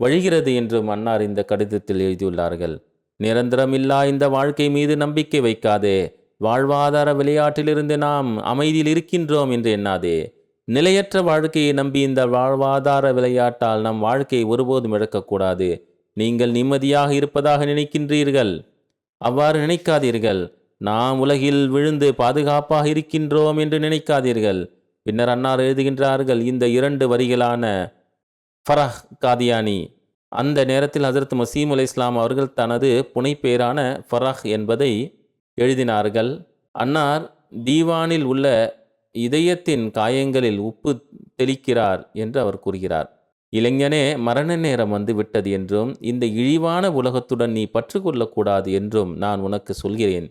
வழிகிறது என்றும் அன்னார் இந்த கடிதத்தில் எழுதியுள்ளார்கள். நிரந்தரமில்லா இந்த வாழ்க்கை மீது நம்பிக்கை வைக்காதே. வாழ்வாதார விளையாட்டிலிருந்து நாம் அமைதியில் இருக்கின்றோம் என்று எண்ணாதே. நிலையற்ற வாழ்க்கையை நம்பி இந்த வாழ்வாதார விளையாட்டால் நம் வாழ்க்கையை ஒருபோதும் இழக்கக்கூடாது. நீங்கள் நிம்மதியாக இருப்பதாக நினைக்கின்றீர்கள். அவ்வாறு நினைக்காதீர்கள். நாம் உலகில் விழுந்து பாதுகாப்பாக இருக்கின்றோம் என்று நினைக்காதீர்கள். பின்னர் அன்னார் எழுதுகின்றார்கள், இந்த 2 வரிகளான ஃபரஹ் காதியானி. அந்த நேரத்தில் ஹஜ்ரத் மசீம் அலை இஸ்லாம் அவர்கள் தனது புனைப்பெயரான ஃபரஹ் என்பதை எழுதினார்கள். அன்னார் தீவானில் உள்ள இதயத்தின் காயங்களில் உப்பு தெளிக்கிறார் என்று அவர் கூறுகிறார். இளைஞனே, மரண நேரம் வந்து விட்டது என்றும் இந்த இழிவான உலகத்துடன் நீ பற்று கொள்ளக்கூடாது என்றும் நான் உனக்கு சொல்கிறேன்.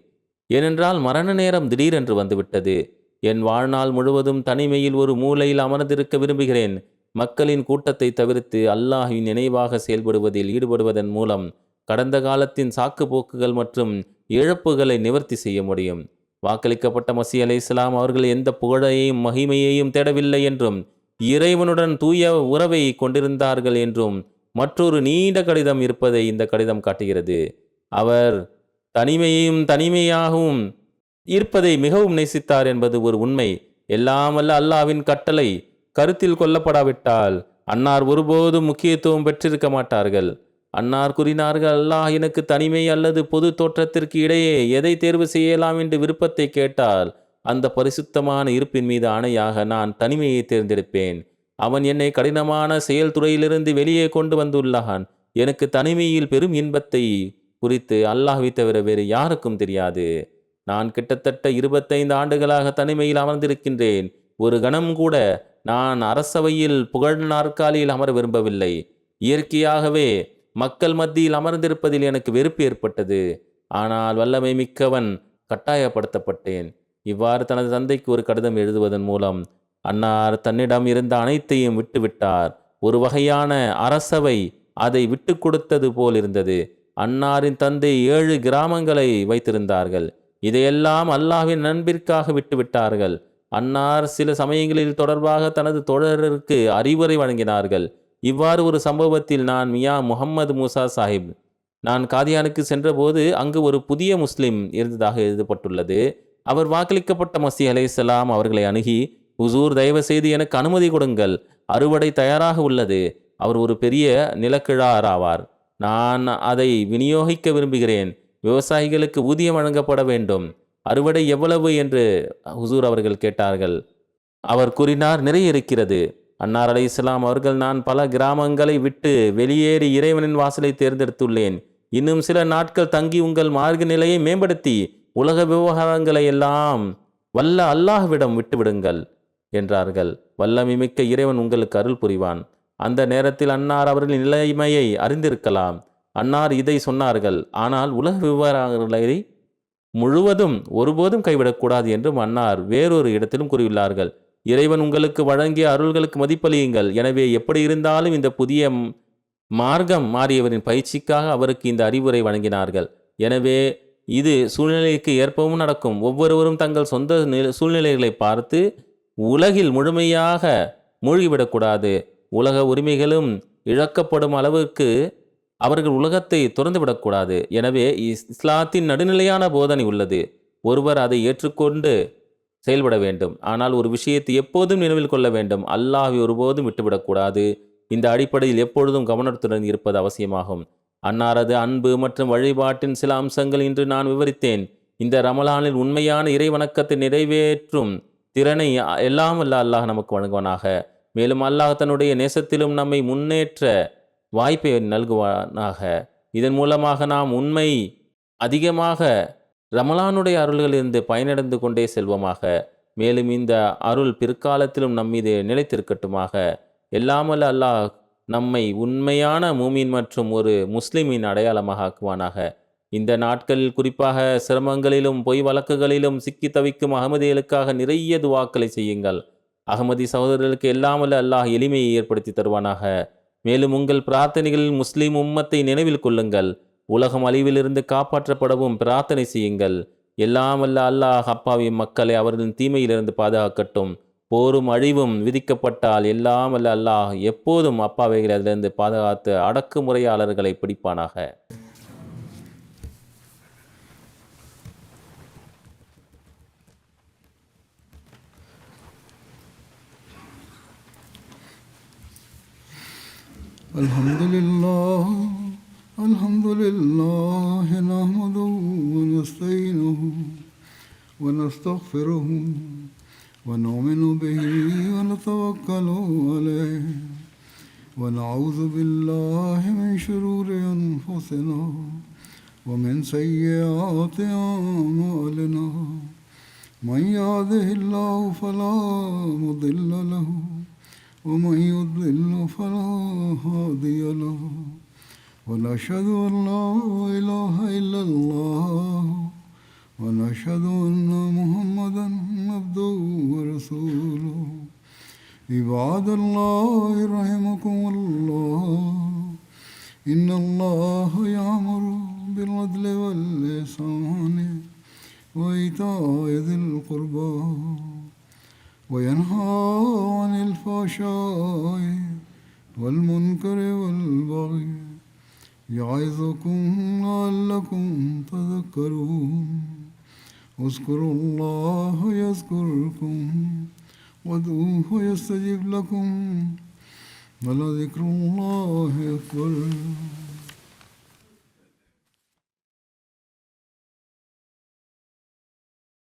ஏனென்றால் மரண நேரம் திடீரென்று வந்துவிட்டது. என் வாழ்நாள் முழுவதும் தனிமையில் ஒரு மூலையில் அமர்ந்திருக்க விரும்புகிறேன். மக்களின் கூட்டத்தை தவிர்த்து அல்லாஹ்வின் நினைவாக செயல்படுவதில் ஈடுபடுவதன் மூலம் கடந்த காலத்தின் சாக்கு போக்குகள் மற்றும் இழப்புகளை நிவர்த்தி செய்ய முடியும். வாக்களிக்கப்பட்ட மசீஹ் அலைஹிஸ்ஸலாம் அவர்கள் எந்த புகழையும் மகிமையையும் தேடவில்லை என்றும் இறைவனுடன் தூய உறவை கொண்டிருந்தார்கள் என்றும் மற்றொரு நீண்ட கடிதம் இருப்பதை இந்த கடிதம் காட்டுகிறது. அவர் தனிமையாகவும் இருப்பதை மிகவும் நேசித்தார் என்பது ஒரு உண்மை. எல்லாம் வல்ல அல்லாஹ்வின் கட்டளை கருத்தில் கொள்ளப்படாவிட்டால் அன்னார் ஒருபோதும் முக்கியத்துவம் பெற்றிருக்க மாட்டார்கள். அன்னார் கூறினார்கள், அல்லாஹ் எனக்கு தனிமை அல்லது பொது தோற்றத்திற்கு இடையே எதை தேர்வு செய்யலாம் என்று விருப்பத்தை கேட்டால் அந்த பரிசுத்தமான இருப்பின் மீது ஆணையாக நான் தனிமையை தேர்ந்தெடுப்பேன். அவன் என்னை கடினமான செயல்துறையிலிருந்து வெளியே கொண்டு வந்துள்ளான். எனக்கு தனிமையில் பெரும் இன்பத்தை குறித்து அல்லாஹ்வை தவிர வேறு யாருக்கும் தெரியாது. நான் கிட்டத்தட்ட 25 ஆண்டுகளாக தனிமையில் அமர்ந்திருக்கின்றேன். ஒரு கணம் கூட நான் அரசவையில் புகழ் நாற்காலியில் அமர விரும்பவில்லை. இயற்கையாகவே மக்கள் மத்தியில் அமர்ந்திருப்பதில் எனக்கு வெறுப்பு ஏற்பட்டது. ஆனால் வல்லமை மிக்கவன் கட்டாயப்படுத்தப்பட்டேன். இவ்வாறு தனது தந்தைக்கு ஒரு கடிதம் எழுதுவதன் மூலம் அன்னார் தன்னிடம் இருந்த அனைத்தையும் விட்டுவிட்டார். ஒரு வகையான அரசவை அதை விட்டு கொடுத்தது போல் இருந்தது. அன்னாரின் தந்தை 7 கிராமங்களை வைத்திருந்தார்கள். இதையெல்லாம் அல்லாஹ்வின் நண்பிற்காக விட்டுவிட்டார்கள். அன்னார் சில சமயங்களில் தொடர்பாக தனது தோழருக்கு அறிவுரை வழங்கினார்கள். இவ்வாறு ஒரு சம்பவத்தில் நான் மியா முஹம்மது மூசா சாஹிப் நான் காதியானுக்கு சென்றபோது அங்கு ஒரு புதிய முஸ்லிம் இருந்ததாக எழுதப்பட்டுள்ளது. அவர் வாக்களிக்கப்பட்ட மசீஹ் அலைஹிஸ்ஸலாம் அவர்களை அணுகி, ஹுசூர், தயவு செய்து எனக்கு அனுமதி கொடுங்கள், அறுவடை தயாராக உள்ளது. அவர் ஒரு பெரிய நிலக்கிழார் ஆவார். நான் அதை விநியோகிக்க விரும்புகிறேன். விவசாயிகளுக்கு ஊதியம் வழங்கப்பட வேண்டும். அறுவடை எவ்வளவு என்று ஹுசூர் அவர்கள் கேட்டார்கள். அவர் கூறினார், நிறைய இருக்கிறது. அன்னார் அலைஹிஸ்ஸலாம் அவர்கள், நான் பல கிராமங்களை விட்டு வெளியேறி இறைவனின் வாசலை தேர்ந்தெடுத்துள்ளேன். இன்னும் சில நாட்கள் தங்கி உங்கள் மார்க்க நிலையை மேம்படுத்தி உலக விவகாரங்களை எல்லாம் வல்ல அல்லாஹ்விடம் விட்டுவிடுங்கள் என்றார்கள். வல்லமை மிக்க இறைவன் உங்களுக்கு அருள் புரிவான். அந்த நேரத்தில் அன்னார் அவர்களின் நிலைமையை அறிந்திருக்கலாம். அன்னார் இதை சொன்னார்கள். ஆனால் உலக விவகாரங்களை முழுவதும் ஒருபோதும் கைவிடக்கூடாது என்றும் அன்னார் வேறொரு இடத்திலும் கூறியுள்ளார்கள். இறைவன் உங்களுக்கு வழங்கிய அருள்களுக்கு மதிப்பளியுங்கள். எனவே எப்படி இருந்தாலும் இந்த புதிய மார்க்கம் மாறியவரின் பயிற்சிக்காக அவருக்கு இந்த அறிவுரை வழங்கினார்கள். எனவே இது சூழ்நிலைக்கு ஏற்பவும் நடக்கும். ஒவ்வொருவரும் தங்கள் சொந்த சூழ்நிலைகளை பார்த்து உலகில் முழுமையாக மூழ்கிவிடக்கூடாது. உலக உரிமைகளும் இழக்கப்படும் அளவுக்கு அவர்கள் உலகத்தை துறந்துவிடக்கூடாது. எனவே இஸ்லாத்தின் நடுநிலையான போதனை உள்ளது. ஒருவர் அதை ஏற்றுக்கொண்டு செயல்பட வேண்டும். ஆனால் ஒரு விஷயத்தை எப்போதும் நினைவில் கொள்ள வேண்டும், அல்லாஹ்வை ஒருபோதும் விட்டுவிடக்கூடாது. இந்த அடிப்படையில் எப்பொழுதும் கவனத்துடன் இருப்பது அவசியமாகும். அன்னாரது அன்பு மற்றும் வழிபாட்டின் சில அம்சங்கள் இன்று நான் விவரித்தேன். இந்த ரமலானில் உண்மையான இறை வணக்கத்தை நிறைவேற்றும் திறனை எல்லாம் வல்ல அல்லாஹ் நமக்கு வழங்குவானாக. மேலும் அல்லாஹ் தன்னுடைய நேசத்திலும் நம்மை முன்னேற்ற வாய்ப்பை நல்குவானாக. இதன் மூலமாக நாம் உண்மை அதிகமாக ரமலானுடைய அருள்களிலிருந்து பயனடைந்து கொண்டே செல்வோமாக. மேலும் இந்த அருள் பிற்காலத்திலும் நம்மீது நிலைத்திருக்கட்டுமாக. எல்லாமல்ல அல்லாஹ் நம்மை உண்மையான மூமின் மற்றும் ஒரு முஸ்லிமின் அடையாளமாக ஆக்குவானாக. இந்த நாட்களில் குறிப்பாக சிரமங்களிலும் பொய் வழக்குகளிலும் சிக்கி தவிக்கும் அகமதிகளுக்காக நிறைய துவாக்களை செய்யுங்கள். அகமதி சகோதரர்களுக்கு எல்லாமல்ல அல்லாஹ் எளிமையை ஏற்படுத்தி தருவானாக. மேலும் உங்கள் பிரார்த்தனைகளில் முஸ்லிம் உம்மத்தை நினைவில் கொள்ளுங்கள். உலகம் அழிவிலிருந்து காப்பாற்றப்படவும் பிரார்த்தனை செய்யுங்கள். எல்லாமல்ல அல்லாஹ் அப்பாவி மக்களை அவர்களின் தீமையிலிருந்து பாதுகாக்கட்டும். போரும் அழிவும் விதிக்கப்பட்டால் எல்லாமல்ல அல்லாஹ் எப்போதும் அப்பாவைகளை அதிலிருந்து பாதுகாத்து அடக்குமுறையாளர்களை பிடிப்பானாக. அல்ஹம்துலில்லாஹ் நஹ்மதுஹு வ நஸ்தஈனுஹு வ நஸ்தக்ஃபிருஹு வ நு'மினு பிஹி வ நதவக்கலு அலைஹி வ நஊது பில்லாஹி மின் ஷுரூரி அன்ஃபுஸினா வ மின் ஸய்யிஆத்தி அஅமாலினா. மன் யஹ்திஹில்லாஹு ஃபலா முضில்ல லஹு ومن يضلل فلا هادي له ونشهد أن لا إله إلا الله ونشهد أن محمدا عبده ورسوله. عباد الله رحمكم الله إن الله يأمر بالعدل والإحسان وإيتاء ذي القربى وينهى عن الفحشاء والمنكر والبغي يعظكم لعلكم تذكرون اذكروا الله يذكركم وادعوه يستجب لكم ولذكر الله أكبر